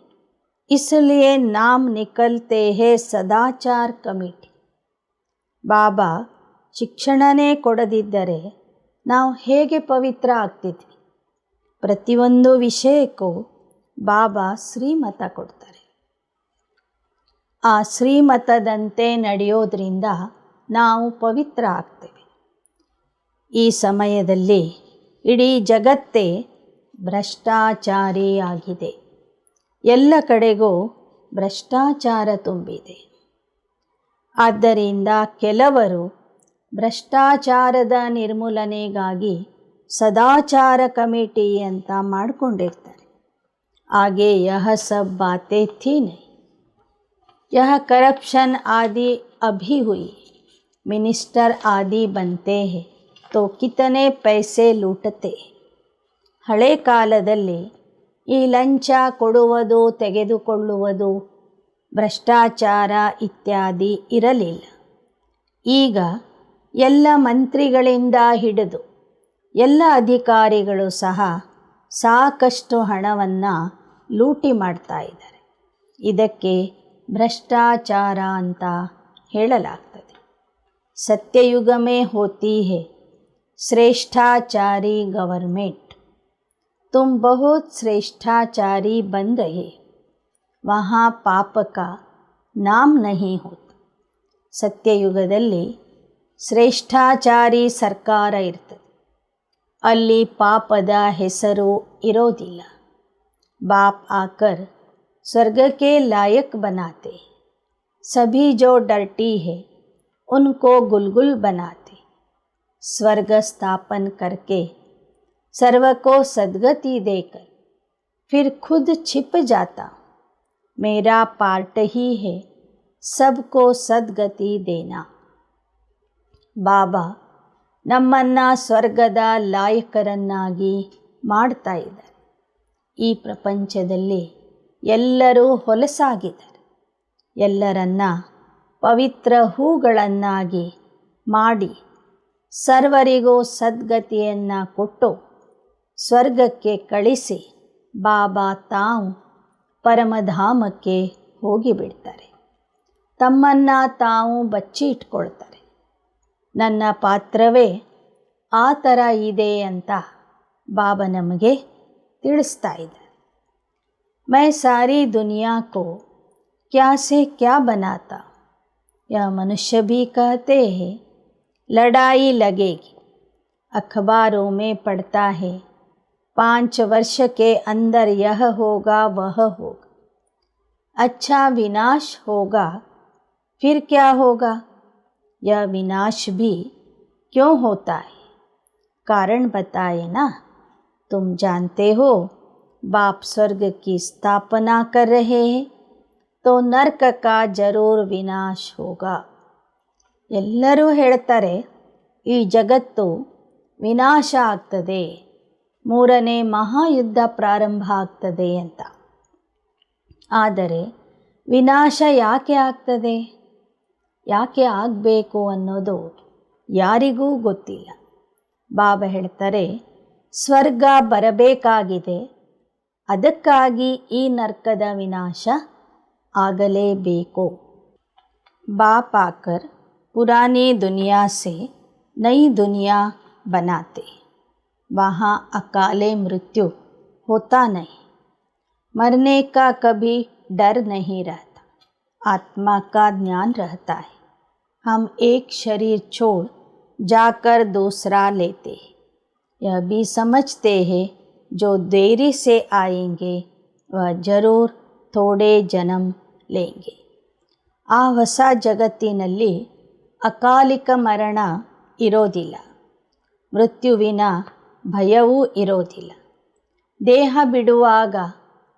Speaker 1: इसलिए नाम निकलते हैं सदाचार कमेटी. ಬಾಬಾ ಶಿಕ್ಷಣನೇ ಕೊಡದಿದ್ದರೆ ನಾವು ಹೇಗೆ ಪವಿತ್ರ ಆಗ್ತಿದ್ವಿ? ಪ್ರತಿಯೊಂದು ವಿಷಯಕ್ಕೂ ಬಾಬಾ ಶ್ರೀಮತ ಕೊಡ್ತಾರೆ. ಆ ಶ್ರೀಮತದಂತೆ ನಡೆಯೋದ್ರಿಂದ ನಾವು ಪವಿತ್ರ ಆಗ್ತೇವೆ. ಈ ಸಮಯದಲ್ಲಿ ಇಡೀ ಜಗತ್ತೇ ಭ್ರಷ್ಟಾಚಾರಿಯಾಗಿದೆ. ಎಲ್ಲ ಕಡೆಗೂ ಭ್ರಷ್ಟಾಚಾರ ತುಂಬಿದೆ. ಆದ್ದರಿಂದ ಕೆಲವರು ಭ್ರಷ್ಟಾಚಾರದ ನಿರ್ಮೂಲನೆಗಾಗಿ ಸದಾಚಾರ ಕಮಿಟಿ ಅಂತ ಮಾಡಿಕೊಂಡಿರ್ತಾರೆ. आगे यह सब बातें थी नहीं. यह करप्शन आदि अभी हुई, मिनिस्टर आदि बनते हैं तो कितने पैसे लूಟते. ಹಳೆ ಕಾಲದಲ್ಲಿ ಈ ಲಂಚ ಕೊಡುವುದು ತೆಗೆದುಕೊಳ್ಳುವುದು, ಭ್ರಷ್ಟಾಚಾರ ಇತ್ಯಾದಿ ಇರಲಿಲ್ಲ. ಈಗ ಎಲ್ಲ ಮಂತ್ರಿಗಳಿಂದ ಹಿಡಿದು ಎಲ್ಲ ಅಧಿಕಾರಿಗಳು ಸಹ ಸಾಕಷ್ಟು ಹಣವನ್ನು ಲೂಟಿ ಮಾಡ್ತಾ ಇದ್ದಾರೆ. ಇದಕ್ಕೆ ಭ್ರಷ್ಟಾಚಾರ ಅಂತ ಹೇಳಲಾಗ್ತದೆ. ಸತ್ಯಯುಗಮೇ ಹೋತಿ ಹೇ श्रेष्ठाचारी गवर्नमेंट, तुम बहुत श्रेष्ठाचारी बन रहे, वहाँ पाप का नाम नहीं होता. ಸತ್ಯಯುಗದಲ್ಲಿ ಶ್ರೇಷ್ಠಾಚಾರಿ ಸರ್ಕಾರ ಇರ್ತದೆ, ಅಲ್ಲಿ ಪಾಪದ ಹೆಸರು ಇರೋದಿಲ್ಲ. बाप आकर स्वर्ग के लायक बनाते, सभी जो डर्टी है उनको गुलगुल बनाते. स्वर्ग स्थापन करके सर्व को सद्गति देकर फिर खुद छिप जाता. मेरा पार्ट ही है सबको सद्गति देना. ಬಾಬಾ ನಮ್ಮನ್ನು ಸ್ವರ್ಗದ ಲಾಯಕರನ್ನಾಗಿ ಮಾಡ್ತಾ ಇದ್ದಾರೆ. ಈ ಪ್ರಪಂಚದಲ್ಲಿ ಎಲ್ಲರೂ ಹೊಲಸಾಗಿದ್ದಾರೆ. ಎಲ್ಲರನ್ನ ಪವಿತ್ರ ಹೂಗಳನ್ನಾಗಿ ಮಾಡಿ ಸರ್ವರಿಗೂ ಸದ್ಗತಿಯನ್ನು ಕೊಟ್ಟು ಸ್ವರ್ಗಕ್ಕೆ ಕಳಿಸಿ ಬಾಬಾ ತಾವು ಪರಮಧಾಮಕ್ಕೆ ಹೋಗಿಬಿಡ್ತಾರೆ. ತಮ್ಮನ್ನು ತಾವು ಬಚ್ಚಿ ಇಟ್ಕೊಳ್ತಾರೆ. ನನ್ನ ಪಾತ್ರವೇ ಆ ಥರ ಇದೆ ಅಂತ ಬಾಬಾ ನಮಗೆ ತಿಳಿಸ್ತಾ ಇದ್ದಾರೆ. मैं सारी दुनिया को क्या से क्या बनाता, यह मनुष्य भी कहते हैं लड़ाई लगेगी. अखबारों में पढ़ता है 5 वर्ष के अंदर यह होगा वह होगा. अच्छा विनाश होगा, फिर क्या होगा? यह विनाश भी क्यों होता है? कारण बताए ना. तुम जानते हो बाप स्वर्ग की स्थापना कर रहे हैं तो नर्क का जरूर विनाश होगा. ಎಲ್ಲರೂ ಹೇಳ್ತಾರೆ ಈ ಜಗತ್ತು ವಿನಾಶ ಆಗ್ತದೆ, 3ನೇ ಮಹಾಯುದ್ಧ ಪ್ರಾರಂಭ ಆಗ್ತದೆ ಅಂತ. ಆದರೆ ವಿನಾಶ ಯಾಕೆ ಆಗ್ತದೆ, ಯಾಕೆ ಆಗಬೇಕು ಅನ್ನೋದು ಯಾರಿಗೂ ಗೊತ್ತಿಲ್ಲ. ಬಾಬಾ ಹೇಳ್ತಾರೆ ಸ್ವರ್ಗ ಬರಬೇಕಾಗಿದೆ, ಅದಕ್ಕಾಗಿ ಈ ನರ್ಕದ ವಿನಾಶ ಆಗಲೇಬೇಕು. बाप आकर पुरानी दुनिया से नई दुनिया बनाते. वहाँ अकाले मृत्यु होता नहीं, मरने का कभी डर नहीं रहता, आत्मा का ज्ञान रहता है. हम एक शरीर छोड़ जाकर दूसरा लेते हैं. यह भी समझते हैं जो देरी से आएंगे वह जरूर थोड़े जन्म लेंगे. ಆ ಹೊಸ ಜಗತ್ತಿನಲ್ಲಿ ಅಕಾಲಿಕ ಮರಣ ಇರೋದಿಲ್ಲ, ಮೃತ್ಯುವಿನ ಭಯವೂ ಇರೋದಿಲ್ಲ. ದೇಹ ಬಿಡುವಾಗ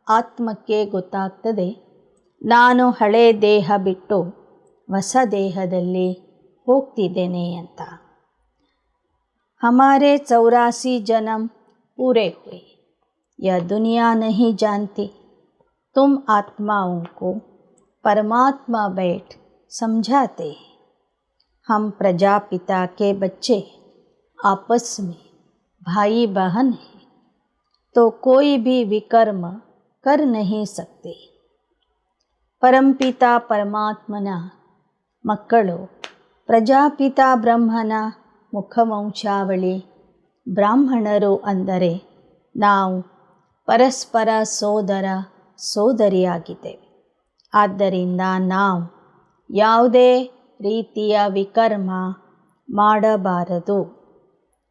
Speaker 1: ಆತ್ಮಕ್ಕೆ ಗೊತ್ತಾಗ್ತದೆ ನಾನು ಹಳೆ ದೇಹ ಬಿಟ್ಟು ಹೊಸ ದೇಹದಲ್ಲಿ ಹೋಗ್ತಿದ್ದೇನೆ ಅಂತ. हमारे 84 जन्म पूरे हुए, यह दुनिया नहीं जानती. तुम आत्माओं को परमात्मा बैठ समझाते हैं. हम प्रजापिता के बच्चे आपस में भाई बहन हैं तो कोई भी विकर्म कर नहीं सकते. परमपिता परमात्मನ ಮಕ್ಕಳು ಪ್ರಜಾಪಿತಾ ಬ್ರಹ್ಮನ ಮುಖವಂಶಾವಳಿ ಬ್ರಾಹ್ಮಣರು ಅಂದರೆ ನಾವು ಪರಸ್ಪರ ಸೋದರ ಸೋದರಿಯಾಗಿದ್ದೇವೆ. ಆದ್ದರಿಂದ ನಾವು ಯಾವುದೇ ರೀತಿಯ ವಿಕರ್ಮ ಮಾಡಬಾರದು.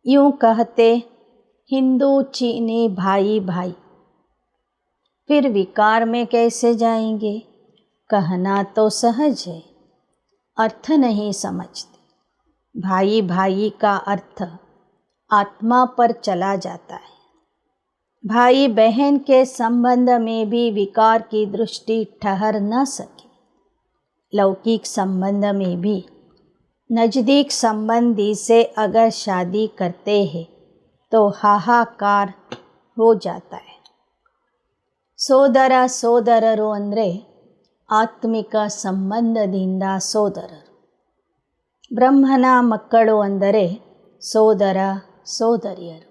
Speaker 1: यूँ कहते हिंदू चीनी भाई भाई, फिर विकार में कैसे जाएंगे? कहना तो सहज है, अर्थ नहीं समझते. भाई भाई का अर्थ आत्मा पर चला जाता है. भाई बहन के संबंध में भी विकार की दृष्टि ठहर न सके. लौकिक संबंध में भी नज़दीक संबंधी से अगर शादी करते हैं तो हाहाकार हो जाता है. ಸೋದರ ಸೋದರರು ಅಂದರೆ ಆತ್ಮಿಕ ಸಂಬಂಧದಿಂದ ಸೋದರರು. ಬ್ರಹ್ಮನ ಮಕ್ಕಳು ಅಂದರೆ ಸೋದರ ಸೋದರಿಯರು.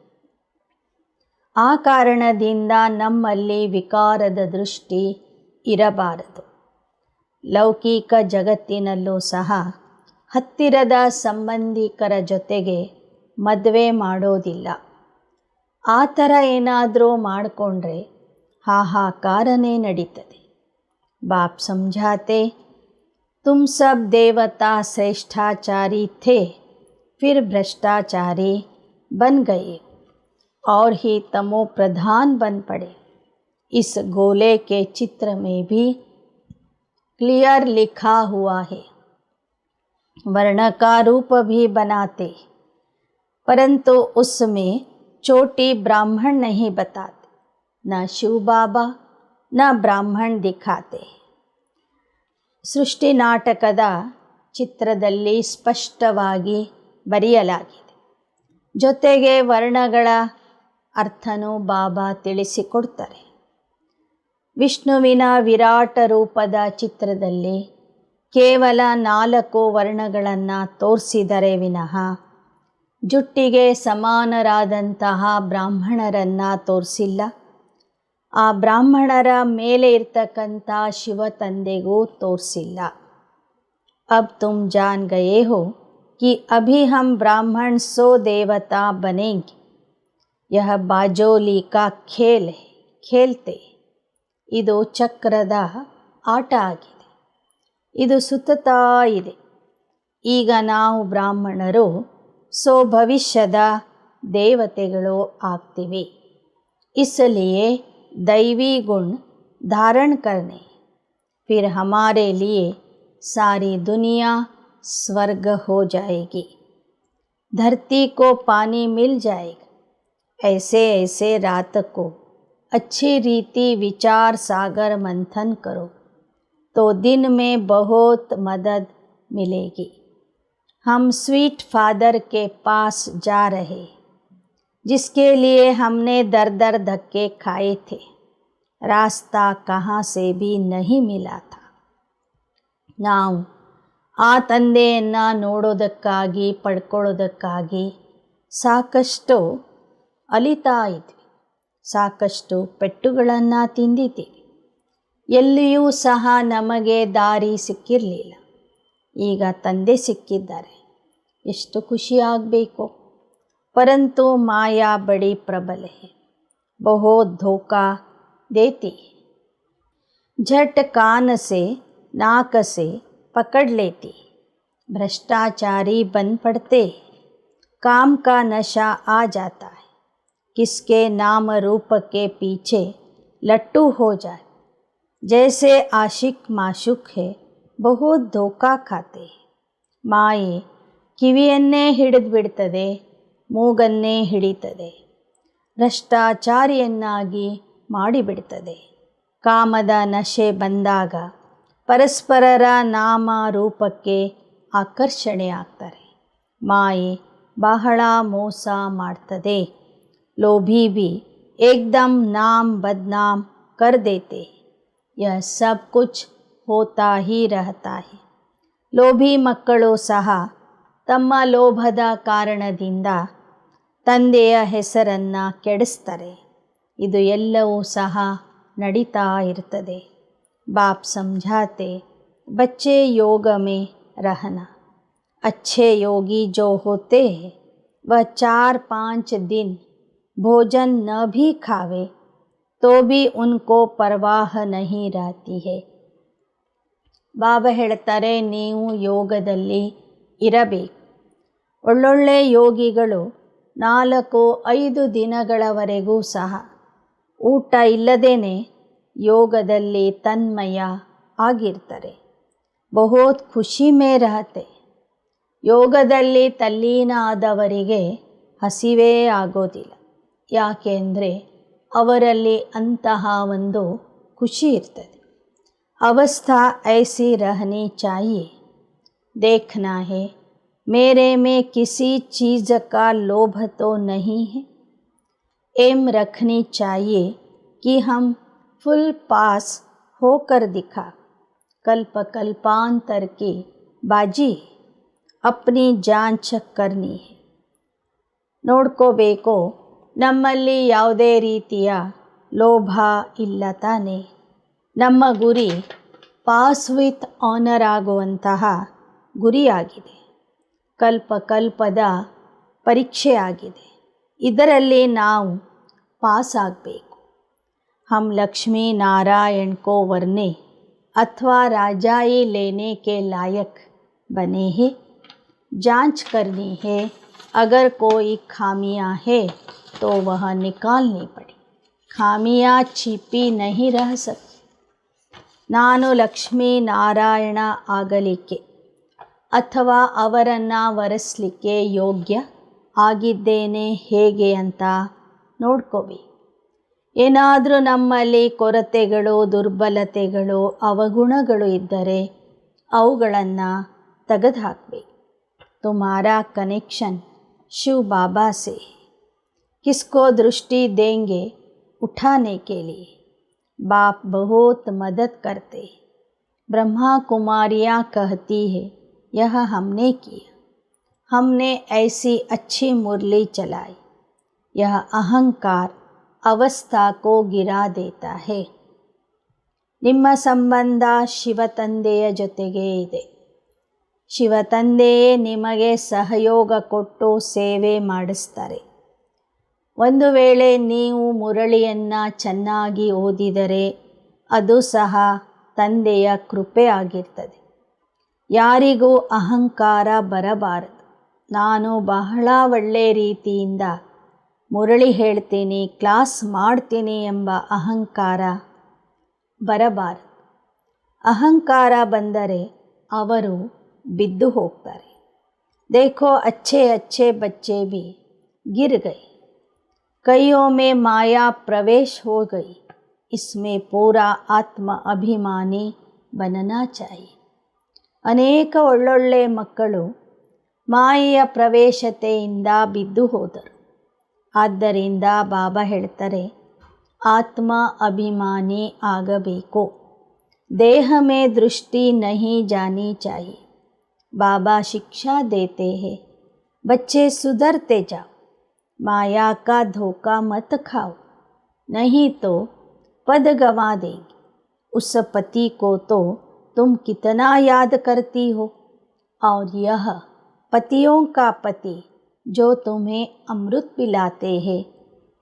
Speaker 1: ಆ ಕಾರಣದಿಂದ ನಮ್ಮಲ್ಲಿ ವಿಕಾರದ ದೃಷ್ಟಿ ಇರಬಾರದು. ಲೌಕಿಕ ಜಗತ್ತಿನಲ್ಲೂ ಸಹ ಹತ್ತಿರದ ಸಂಬಂಧಿಕರ ಜೊತೆಗೆ ಮದುವೆ ಮಾಡೋದಿಲ್ಲ. ಆ ಥರ ಏನಾದರೂ ಮಾಡಿಕೊಂಡ್ರೆ ಹಾಹಾಕಾರನೇ ನಡೀತದೆ. बाप समझाते, तुम सब देवता श्रेष्ठाचारी थे, फिर भ्रष्टाचारी बन गए और ही तमो प्रधान बन पड़े. इस गोले के चित्र में भी क्लियर लिखा हुआ है. वर्ण का रूप भी बनाते परंतु उसमें चोटी ब्राह्मण नहीं बताते. न शिव बाबा न ಬ್ರಾಹ್ಮಣ್ ದಿಖಾತೆ. ಸೃಷ್ಟಿ ನಾಟಕದ ಚಿತ್ರದಲ್ಲಿ ಸ್ಪಷ್ಟವಾಗಿ ಬರೆಯಲಾಗಿದೆ. ಜೊತೆಗೆ ವರ್ಣಗಳ ಅರ್ಥನೂ ಬಾಬಾ ತಿಳಿಸಿಕೊಡ್ತಾರೆ. ವಿಷ್ಣುವಿನ ವಿರಾಟ ರೂಪದ ಚಿತ್ರದಲ್ಲಿ ಕೇವಲ 4 ವರ್ಣಗಳನ್ನು ತೋರಿಸಿದರೆ ವಿನಃ ಜುಟ್ಟಿಗೆ ಸಮಾನರಾದಂತಹ ಬ್ರಾಹ್ಮಣರನ್ನು ತೋರಿಸಿಲ್ಲ. ಆ ಬ್ರಾಹ್ಮಣರ ಮೇಲೆ ಇರ್ತಕ್ಕಂಥ ಶಿವ ತಂದೆಗೂ ತೋರಿಸಿಲ್ಲ. अब तुम जान गए हो कि अभी हम ब्राह्मण 100 देवता बनेंगे. यह बाजोली का खेल है, खेलते. ಇದು ಚಕ್ರದ ಆಟ ಆಗಿದೆ. ಇದು ಸುತ್ತುತ್ತಾ ಇದೆ. ಈಗ ನಾವು ಬ್ರಾಹ್ಮಣರು ಭವಿಷ್ಯದ ದೇವತೆಗಳು ಆಗ್ತೀವಿ. इसलिए दैवी गुण धारण करने, फिर हमारे लिए सारी दुनिया स्वर्ग हो जाएगी. धरती को पानी मिल जाएगा. ऐसे ऐसे रात को अच्छी रीति विचार सागर मंथन करो तो दिन में बहुत मदद मिलेगी. हम स्वीट फादर के पास जा रहे, जिसके लिए हमने दर दर धक्के खाए थे. रास्ता कहाँ से भी नहीं मिला था. ನಾವು ಆ ತಂದೆಯನ್ನು ನೋಡೋದಕ್ಕಾಗಿ ಪಡ್ಕೊಳ್ಳೋದಕ್ಕಾಗಿ ಸಾಕಷ್ಟು ಅಲಿತಾ ಇದ್ವಿ. ಸಾಕಷ್ಟು ಪೆಟ್ಟುಗಳನ್ನು ತಿಂದಿದ್ದೀವಿ. ಎಲ್ಲಿಯೂ ಸಹ ನಮಗೆ ದಾರಿ ಸಿಕ್ಕಿರಲಿಲ್ಲ. ಈಗ ತಂದೆ ಸಿಕ್ಕಿದ್ದಾರೆ. ಎಷ್ಟು ಖುಷಿಯಾಗಬೇಕು. परंतु माया बड़ी प्रबल है, बहुत धोखा देती है. झट कान से नाक से पकड़ लेती. भ्रष्टाचारी बन पड़ते. काम का नशा आ जाता है. किसके नाम रूप के पीछे लट्टू हो जाए. जैसे आशिक माशुक है, बहुत धोखा खाते. माये ಕಿವಿಯನ್ನೇ ಹಿಡಿದು ಬಿಡ್ತದೆ, ಮೂಗನ್ನೇ ಹಿಡಿತದೆ, ಭ್ರಷ್ಟಾಚಾರಿಯನ್ನಾಗಿ ಮಾಡಿಬಿಡ್ತದೆ. ಕಾಮದ ನಶೆ ಬಂದಾಗ ಪರಸ್ಪರರ ನಾಮ ರೂಪಕ್ಕೆ ಆಕರ್ಷಣೆ ಆಗ್ತಾರೆ. ಮಾಯೆ ಬಹಳ ಮೋಸ ಮಾಡ್ತದೆ. ಲೋಭಿ भी एकदम नाम बदनाम कर देते. यह सब कुछ होता ही रहता है. ಲೋಭಿ ಮಕ್ಕಳು ಸಹ ತಮ್ಮ ಲೋಭದ ಕಾರಣದಿಂದ ತಂದೆಯ ಹೆಸರನ್ನು ಕೆಡಿಸ್ತಾರೆ. ಇದು ಎಲ್ಲವೂ ಸಹ ನಡೀತಾ ಇರ್ತದೆ. बाप समझाते, बच्चे योग में रहना. अच्छे योगी जो होते हैं वह 4-5 दिन भोजन न भी खावे तो भी उनको परवाह नहीं रहती है. ಬಾಬಾ ಹೇಳ್ತಾರೆ, ನೀವು ಯೋಗದಲ್ಲಿ ಇರಬೇಕು. ಒಳ್ಳೊಳ್ಳೆ ಯೋಗಿಗಳು 4-5 ದಿನಗಳವರೆಗೂ ಸಹ ಊಟ ಇಲ್ಲದೇನೆ ಯೋಗದಲ್ಲಿ ತನ್ಮಯ ಆಗಿರ್ತಾರೆ. ಬಹುತ್ ಖುಷಿ ಮೇ ರಹತೆ. ಯೋಗದಲ್ಲಿ ತಲ್ಲೀನ ಆದವರಿಗೆ ಹಸಿವೇ ಆಗೋದಿಲ್ಲ. ಯಾಕೆಂದರೆ ಅವರಲ್ಲಿ ಅಂತಹ ಒಂದು ಖುಷಿ ಇರ್ತದೆ. अवस्था ऐसी रहनी चाहिए। देखना है मेरे में किसी चीज़ का लोभ तो नहीं है। एम रखनी चाहिए कि हम फुल पास होकर दिखा। कल्प कल्पांतर की बाजी अपनी जांच करनी है। ನೋಡ್ಕೋಬೇಕು ನಮ್ಮಲ್ಲಿ ಯಾವುದೇ ರೀತಿಯ ಲೋಭ ಇಲ್ಲ ತಾನೆ. ನಮ್ಮ ಗುರಿ ಪಾಸ್ ವಿತ್ ಆನರ್ ಆಗುವಂತಹ ಗುರಿಯಾಗಿದೆ. ಕಲ್ಪ ಕಲ್ಪದ ಪರೀಕ್ಷೆ ಆಗಿದೆ. ಇದರಲ್ಲಿ ನಾವು ಪಾಸ್ ಆಗಬೇಕು. हम लक्ष्मी नारायण को वरने अथवा राजाई लेने के लायक बने हैं. जांच करनी है. अगर कोई खामियां है तो वह निकालनी पड़ी. खामियां छिपी नहीं रह सकती. ನಾನು ಲಕ್ಷ್ಮೀ ನಾರಾಯಣ ಆಗಲಿಕ್ಕೆ ಅಥವಾ ಅವರನ್ನು ವರಿಸಲಿಕ್ಕೆ ಯೋಗ್ಯ ಆಗಿದ್ದೇನೆ ಹೇಗೆ ಅಂತ ನೋಡ್ಕೋಬೇಕು. ಏನಾದರೂ ನಮ್ಮಲ್ಲಿ ಕೊರತೆಗಳು, ದುರ್ಬಲತೆಗಳು, ಅವಗುಣಗಳು ಇದ್ದರೆ ಅವುಗಳನ್ನು ತೆಗೆದುಹಾಕಬೇಕು. तुम्हारा कनेक्शन शिव बाबा से किसको दृष्टि देंगे उठाने के लिए. बाप बहुत मदद करते. ब्रह्मा कुमारियाँ कहती है यह हमने किया. हमने ऐसी अच्छी मुरली चलाई. यह अहंकार अवस्था को गिरा देता है. ನಿಮ್ಮ ಸಂಬಂಧ ಶಿವತಂದೆಯ ಜೊತೆಗೆ ಇದೆ. ಶಿವತಂದೆಯೇ ನಿಮಗೆ ಸಹಯೋಗ ಕೊಟ್ಟು ಸೇವೆ ಮಾಡಿಸ್ತಾರೆ. ಒಂದು ವೇಳೆ ನೀವು ಮುರಳಿಯನ್ನು ಚೆನ್ನಾಗಿ ಓದಿದರೆ ಅದು ಸಹ ತಂದೆಯ ಕೃಪೆ ಆಗಿರ್ತದೆ. ಯಾರಿಗೂ ಅಹಂಕಾರ ಬರಬಾರದು. ನಾನು ಬಹಳ ಒಳ್ಳೆಯ ರೀತಿಯಿಂದ ಮುರಳಿ ಹೇಳ್ತೀನಿ, ಕ್ಲಾಸ್ ಮಾಡ್ತೀನಿ ಎಂಬ ಅಹಂಕಾರ ಬರಬಾರದು. ಅಹಂಕಾರ ಬಂದರೆ ಅವರು बिद्दु होगतारे. देखो अच्छे अच्छे बच्चे भी गिर गए. कईयों में माया प्रवेश हो गई. इसमें पूरा आत्म अभिमानी बनना चाहिए. ಅನೇಕ ಒಳ್ಳೊಳ್ಳೆ ಮಕ್ಕಳು ಮಾಯೆಯ ಪ್ರವೇಶತೆಯಿಂದ ಬಿದ್ದು ಹೋದರು. ಆದ್ದರಿಂದ ಬಾಬಾ ಹೇಳ್ತಾರೆ ಆತ್ಮ ಅಭಿಮಾನಿ ಆಗಬೇಕು. ದೇಹ में दृष्टि नहीं जानी चाहिए. बाबा शिक्षा देते हैं बच्चे सुधरते जाओ. माया का धोखा मत खाओ, नहीं तो पद गंवा देंगे. उस पति को तो तुम कितना याद करती हो, और यह पतियों का पति जो तुम्हें अमृत पिलाते हैं,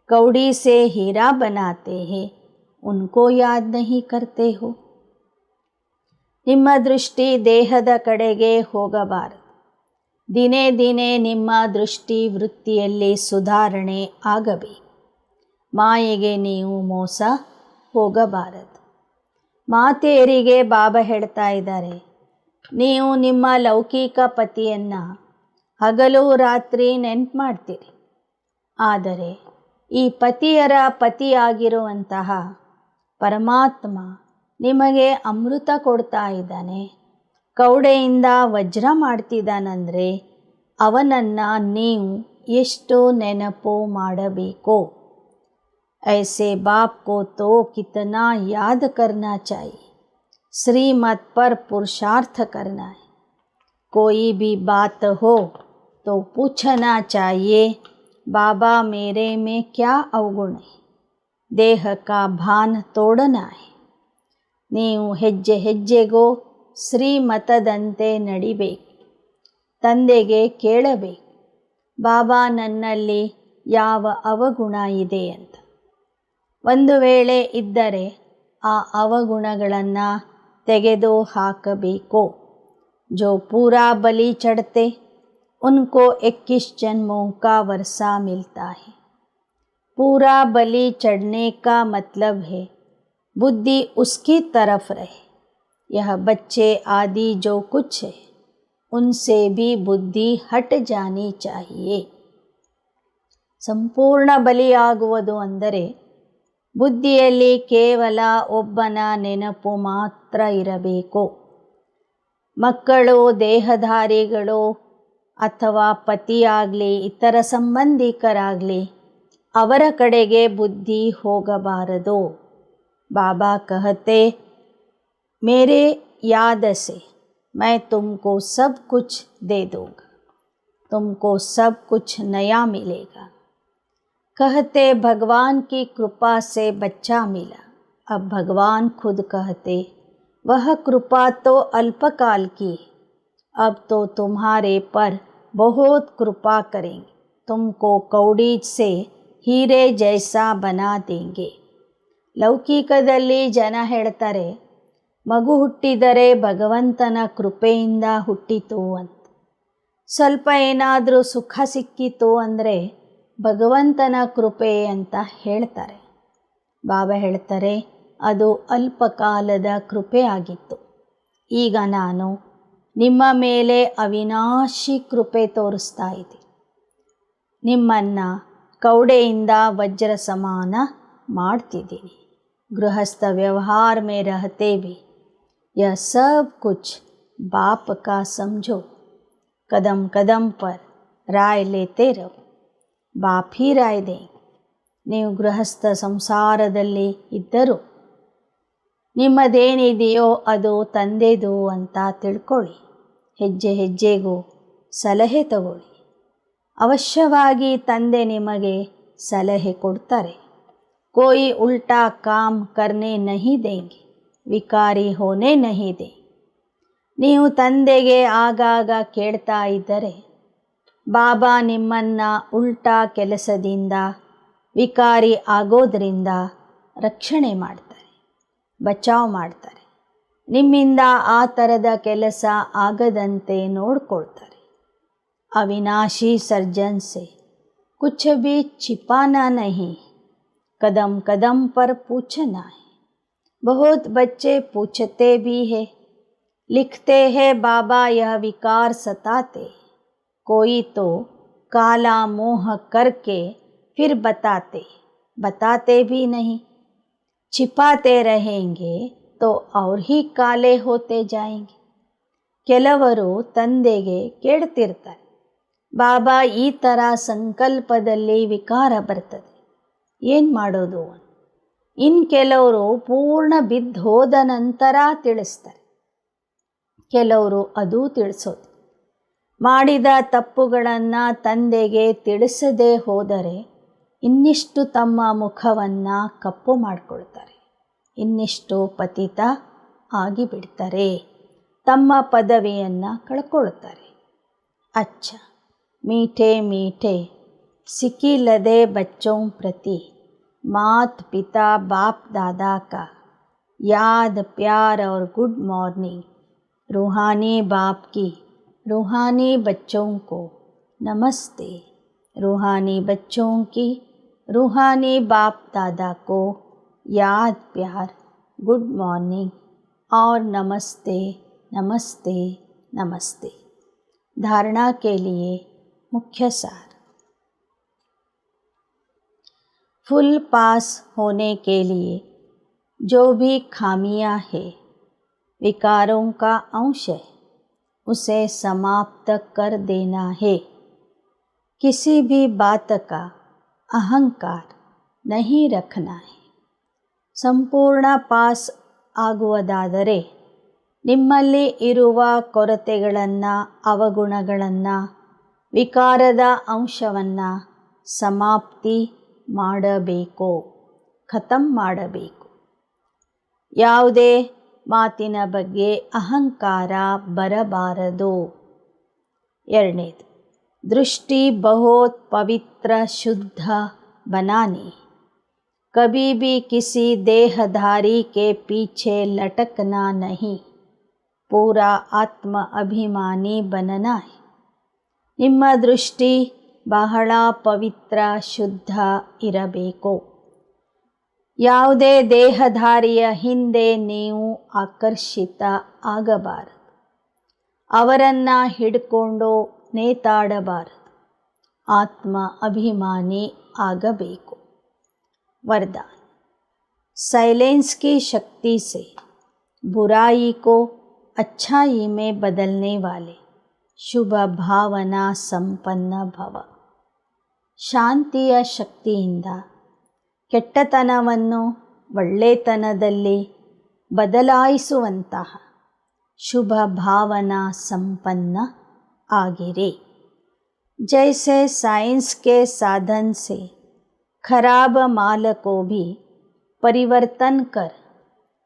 Speaker 1: कौड़ी से हीरा बनाते हैं, उनको याद नहीं करते हो. ನಿಮ್ಮ ದೃಷ್ಟಿ ದೇಹದ ಕಡೆಗೆ ಹೋಗಬಾರದು. ದಿನೇ ದಿನೇ ನಿಮ್ಮ ದೃಷ್ಟಿ ವೃತ್ತಿಯಲ್ಲಿ ಸುಧಾರಣೆ ಆಗಬೇಕು. ಮಾಯೆಗೆ ನೀವು ಮೋಸ ಹೋಗಬಾರದು. ಮಾತೆಯರಿಗೆ ಬಾಬಾ ಹೇಳ್ತಾ ಇದ್ದಾರೆ, ನೀವು ನಿಮ್ಮ ಲೌಕಿಕ ಪತಿಯನ್ನು ಹಗಲು ರಾತ್ರಿ ನೆನಪು ಮಾಡ್ತೀರಿ. ಆದರೆ ಈ ಪತಿಯರ ಪತಿಯಾಗಿರುವಂತಹ ಪರಮಾತ್ಮ ನಿಮಗೆ ಅಮೃತ ಕೊಡ್ತಾ ಇದ್ದಾನೆ, ಕೌಡೆಯಿಂದ ವಜ್ರ ಮಾಡ್ತಿದ್ದಾನಂದರೆ ಅವನನ್ನು ನೀವು ಎಷ್ಟು ನೆನಪು ಮಾಡಬೇಕು. ऐसे बाप को तो कितना याद करना चाहिए. श्रीमत पर पुरुषार्थ करना है. कोई भी बात हो तो पूछना चाहिए बाबा मेरे में क्या अवगुण है. देह का भान तोड़ना है. ನೀವು ಹೆಜ್ಜೆ ಹೆಜ್ಜೆಗೂ ಶ್ರೀಮತದಂತೆ ನಡಿಬೇಕು. ತಂದೆಗೆ ಕೇಳಬೇಕು, ಬಾಬಾ ನನ್ನಲ್ಲಿ ಯಾವ ಅವಗುಣ ಇದೆ ಅಂತ. ಒಂದು ವೇಳೆ ಇದ್ದರೆ ಆ ಅವಗುಣಗಳನ್ನು ತೆಗೆದು ಹಾಕಬೇಕು. जो पूरा बलि चढ़ते उनको 21 जन्मों का वर्षा मिलता है. पूरा बलि चढ़ने का मतलब है बुद्धि उसकी तरफ रहे. यह बच्चे आदि जो कुछ है उनसे भी बुद्धि हट जानी चाहिए. ಸಂಪೂರ್ಣ ಬಲಿಯಾಗುವುದು ಅಂದರೆ ಬುದ್ಧಿಯಲ್ಲಿ ಕೇವಲ ಒಬ್ಬನ ನೆನಪು ಮಾತ್ರ ಇರಬೇಕು. ಮಕ್ಕಳು, ದೇಹಧಾರಿಗಳು ಅಥವಾ ಪತಿಯಾಗಲಿ ಇತರ ಸಂಬಂಧಿಕರಾಗಲಿ ಅವರ ಕಡೆಗೆ ಬುದ್ಧಿ ಹೋಗಬಾರದು. ಬಾಬಾ ಕಹತೆ, ಮೇರೆ याद से मैं तुमको सब कुछ दे दूँगा, तुमको सब कुछ नया मिलेगा। कहते भगवान की कृपा से बच्चा मिला। अब भगवान खुद कहते वह कृपा तो अल्पकाल की, अब तो तुम्हारे पर बहुत कृपा करेंगे, तुमको कौड़ी से ಹೀರೆ ಜೈಸಾ ಬನಾ ದೇಂಗೆ. ಲೌಕಿಕದಲ್ಲಿ ಜನ ಹೇಳ್ತಾರೆ, ಮಗು ಹುಟ್ಟಿದರೆ ಭಗವಂತನ ಕೃಪೆಯಿಂದ ಹುಟ್ಟಿತು ಅಂತ. ಸ್ವಲ್ಪ ಏನಾದರೂ ಸುಖ ಸಿಕ್ಕಿತು ಅಂದರೆ ಭಗವಂತನ ಕೃಪೆ ಅಂತ ಹೇಳ್ತಾರೆ. ಬಾಬಾ ಹೇಳ್ತಾರೆ, ಅದು ಅಲ್ಪಕಾಲದ ಕೃಪೆ ಆಗಿತ್ತು. ಈಗ ನಾನು ನಿಮ್ಮ ಮೇಲೆ ಅವಿನಾಶಿ ಕೃಪೆ ತೋರಿಸ್ತಾ ಇದ್ದೀನಿ. ನಿಮ್ಮನ್ನು ಕೌಡೆಯಿಂದ ವಜ್ರ ಸಮಾನ ಮಾಡ್ತಿದ್ದೀನಿ. ಗೃಹಸ್ಥ ವ್ಯವಹಾರ में रहते भी यह सब कुछ बाप का समझो, कदम कदम पर राय लेते रहो, बाप ही राय देंगे. ನೀವು ಗೃಹಸ್ಥ ಸಂಸಾರದಲ್ಲಿ ಇದ್ದರೂ ನಿಮ್ಮದೇನಿದೆಯೋ ಅದು ತಂದೆದು ಅಂತ ತಿಳ್ಕೊಳ್ಳಿ. ಹೆಜ್ಜೆ ಹೆಜ್ಜೆಗೂ ಸಲಹೆ ತಗೊಳ್ಳಿ. ಅವಶ್ಯವಾಗಿ ತಂದೆ ನಿಮಗೆ ಸಲಹೆ ಕೊಡ್ತಾರೆ. कोई उल्टा काम करने नहीं देंगे, ವಿಕಾರಿ ಹೋನೆ नहीं दे. ನೀವು ತಂದೆಗೆ ಆಗಾಗ ಕೇಳ್ತಾ ಇದ್ದರೆ ಬಾಬಾ ನಿಮ್ಮನ್ನು ಉಲ್ಟಾ ಕೆಲಸದಿಂದ, ವಿಕಾರಿ ಆಗೋದರಿಂದ ರಕ್ಷಣೆ ಮಾಡ್ತಾರೆ, ಬಚಾವ್ ಮಾಡ್ತಾರೆ. ನಿಮ್ಮಿಂದ ಆ ಥರದ ಕೆಲಸ ಆಗದಂತೆ ನೋಡ್ಕೊಳ್ತಾರೆ. अविनाशी सर्जन से कुछ भी छिपाना नहीं, कदम कदम पर पूछना है. बहुत बच्चे पूछते भी हैं, लिखते हैं बाबा यह विकार सताते. कोई तो काला मोह करके फिर बताते भी नहीं. छिपाते रहेंगे तो और ही काले होते जाएंगे. ಕೆಲವರು ತಂದೆಗೆ ಕೇಳ್ತಿರ್ತಾರೆ, ಬಾಬಾ ಈ ಥರ ಸಂಕಲ್ಪದಲ್ಲಿ ವಿಕಾರ ಬರ್ತದೆ, ಏನು ಮಾಡೋದು? ಇನ್ನು ಕೆಲವರು ಪೂರ್ಣ ಬಿದ್ದು ಹೋದ ನಂತರ ತಿಳಿಸ್ತಾರೆ. ಕೆಲವರು ಅದೂ ತಿಳಿಸೋದು. ಮಾಡಿದ ತಪ್ಪುಗಳನ್ನು ತಂದೆಗೆ ತಿಳಿಸದೇ ಹೋದರೆ ಇನ್ನಿಷ್ಟು ತಮ್ಮ ಮುಖವನ್ನು ಕಪ್ಪು ಮಾಡಿಕೊಳ್ತಾರೆ, ಇನ್ನಿಷ್ಟು ಪತಿತ ಆಗಿಬಿಡ್ತಾರೆ, ತಮ್ಮ ಪದವಿಯನ್ನು ಕಳ್ಕೊಳ್ತಾರೆ. ಅಚ್ಚ मीठे मीठे सिकी लदे बच्चों प्रति मात पिता बाप दादा का याद प्यार और गुड मॉर्निंग. रूहानी बाप की रूहानी बच्चों को नमस्ते. रूहानी बच्चों की रूहानी बाप दादा को याद प्यार गुड मॉर्निंग और नमस्ते नमस्ते नमस्ते. धारणा के लिए मुख्य सार. फुल पास होने के लिए जो भी खामियां हैं, विकारों का अंश है, उसे समाप्त कर देना है. किसी भी बात का अहंकार नहीं रखना है. ಸಂಪೂರ್ಣ ಪಾಸ್ ಆಗುವುದಾದರೆ ನಿಮ್ಮಲ್ಲಿ ಇರುವ ಕೊರತೆಗಳನ್ನು, ಅವಗುಣಗಳನ್ನು, ವಿಕಾರದ ಅಂಶವನ್ನು ಸಮಾಪ್ತಿ ಮಾಡಬೇಕು, ಖತಮ್ ಮಾಡಬೇಕು. ಯಾವುದೇ ಮಾತಿನ ಬಗ್ಗೆ ಅಹಂಕಾರ ಬರಬಾರದು. ಎರಡನೇದು, दृष्टि बहुत पवित्र शुद्ध बनानी. कभी भी किसी देहधारी के पीछे लटकना नहीं, पूरा आत्म अभिमानी बनना है. ನಿಮ್ಮ ದೃಷ್ಟಿ ಬಹಳ ಪವಿತ್ರ ಶುದ್ಧ ಇರಬೇಕು. ಯಾವುದೇ ದೇಹಧಾರಿಯ ಹಿಂದೆ ನೀವು ಆಕರ್ಷಿತ ಆಗಬಾರದು. ಅವರನ್ನು ಹಿಡ್ಕೊಂಡು ನೇತಾಡಬಾರದು. ಆತ್ಮ ಅಭಿಮಾನಿ ಆಗಬೇಕು. ವರದಾನ. साइलेंस की शक्ति से बुराई को अच्छाई में बदलने वाले ಶುಭ ಭಾವನಾ ಸಂಪನ್ನ ಭವ. ಶಾಂತಿಯ ಶಕ್ತಿಯಿಂದ ಕೆಟ್ಟತನವನ್ನು ಒಳ್ಳೆತನದಲ್ಲಿ ಬದಲಾಯಿಸುವಂತಹ ಶುಭ ಭಾವನಾ ಸಂಪನ್ನ ಆಗಿರಿ. जैसे साइंस के साधन से खराब माल को भी परिवर्तन कर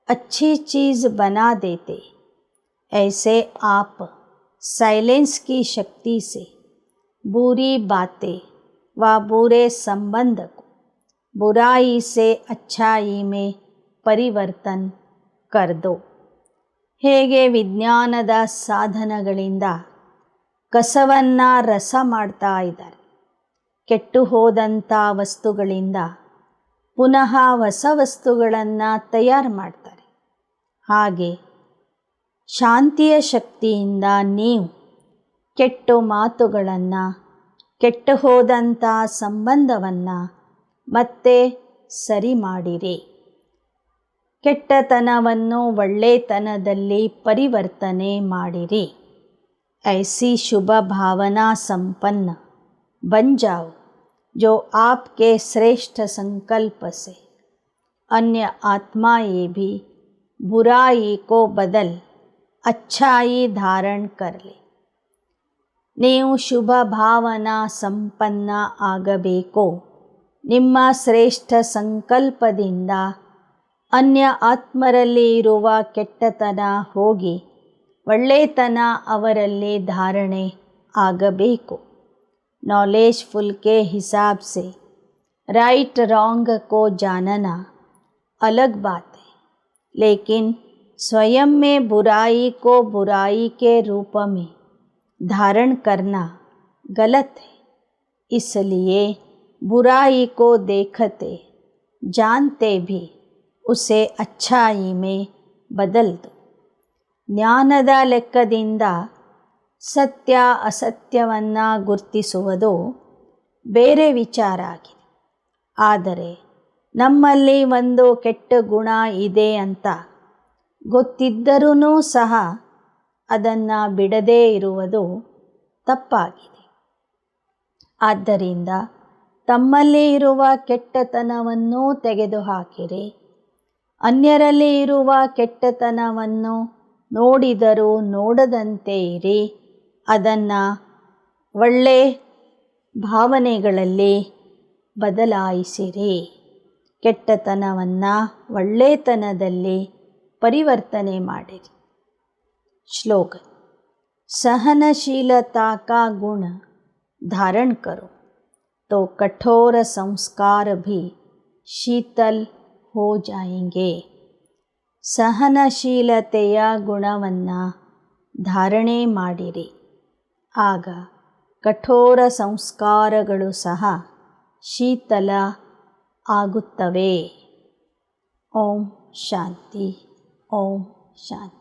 Speaker 1: अच्छी चीज़ बना देते, ऐसे आप साइलेंस की शक्ति से बुरी बातें व बुरे संबंध को बुराई से अच्छाई में परिवर्तन कर दो. ಹೇಗೆ ವಿಜ್ಞಾನದ ಸಾಧನಗಳಿಂದ ಕಸವನ್ನು ರಸ ಮಾಡ್ತಾ ಇದ್ದಾರೆ, ಕೆಟ್ಟು ಹೋದಂಥ ವಸ್ತುಗಳಿಂದ ಪುನಃ ಹೊಸ ವಸ್ತುಗಳನ್ನು ತಯಾರು ಮಾಡ್ತಾರೆ, ಹಾಗೆ ಶಾಂತಿಯ ಶಕ್ತಿಯಿಂದ ನೀವು ಕೆಟ್ಟ ಮಾತುಗಳನ್ನು, ಕೆಟ್ಟು ಹೋದಂಥ ಸಂಬಂಧವನ್ನು ಮತ್ತೆ ಸರಿ ಮಾಡಿರಿ. ಕೆಟ್ಟತನವನ್ನು ಒಳ್ಳೆತನದಲ್ಲಿ ಪರಿವರ್ತನೆ ಮಾಡಿರಿ. ऐसी शुभ भावना संपन्न बन जाओ जो आपके श्रेष्ठ संकल्प से अन्य आत्माएं भी बुराई को बदल अच्छाई धारण कर ले. ನೀವು ಶುಭ ಭಾವನಾ ಸಂಪನ್ನ ಆಗಬೇಕು. ನಿಮ್ಮ ಶ್ರೇಷ್ಠ ಸಂಕಲ್ಪದಿಂದ ಅನ್ಯ ಆತ್ಮರಲ್ಲಿ ಇರುವ ಕೆಟ್ಟತನ ಹೋಗಿ ಒಳ್ಳೆತನ ಅವರಲ್ಲಿ धारणे ಆಗಬೇಕು. नॉलेजफुल के हिसाब से राइट रॉन्ग को जानना अलग बात है, लेकिन स्वयं में बुराई को बुराई के रूप में धारण करना गलत है. इसलिए बुराई को देखते जानते भी उसे अच्छाई में बदल दो. ಜ್ಞಾನದ ಲೆಕ್ಕದಿಂದ ಸತ್ಯ ಅಸತ್ಯವನ್ನು ಗುರುತಿಸುವುದು ಬೇರೆ ವಿಚಾರ ಆಗಿದೆ. ಆದರೆ ನಮ್ಮಲ್ಲಿ ಒಂದು ಕೆಟ್ಟ ಗುಣ ಇದೆ ಅಂತ ಗೊತ್ತಿದ್ದರೂ ಸಹ ಅದನ್ನು ಬಿಡದೇ ಇರುವುದು ತಪ್ಪಾಗಿದೆ. ಆದ್ದರಿಂದ ತಮ್ಮಲ್ಲಿ ಇರುವ ಕೆಟ್ಟತನವನ್ನು ತೆಗೆದುಹಾಕಿರಿ. ಅನ್ಯರಲ್ಲಿ ಇರುವ ಕೆಟ್ಟತನವನ್ನು ನೋಡಿದರೂ ನೋಡದಂತೆ ಇರಿ. ಅದನ್ನು ಒಳ್ಳೆ ಭಾವನೆಗಳಲ್ಲಿ ಬದಲಾಯಿಸಿರಿ. ಕೆಟ್ಟತನವನ್ನು ಒಳ್ಳೆತನದಲ್ಲಿ ಪರಿವರ್ತನೆ ಮಾಡಿರಿ. श्लोगन. सहनशीलता का गुण धारण करो तो कठोर संस्कार भी शीतल हो जाएंगे. ಸಹನಶೀಲತೆಯ ಗುಣವನ್ನು ಧಾರಣೆ ಮಾಡಿರಿ, ಆಗ ಕಠೋರ ಸಂಸ್ಕಾರಗಳು ಸಹ ಶೀತಲ ಆಗುತ್ತವೆ. ಓಂ ಶಾಂತಿ. ಓಂ ಶಾಂತಿ.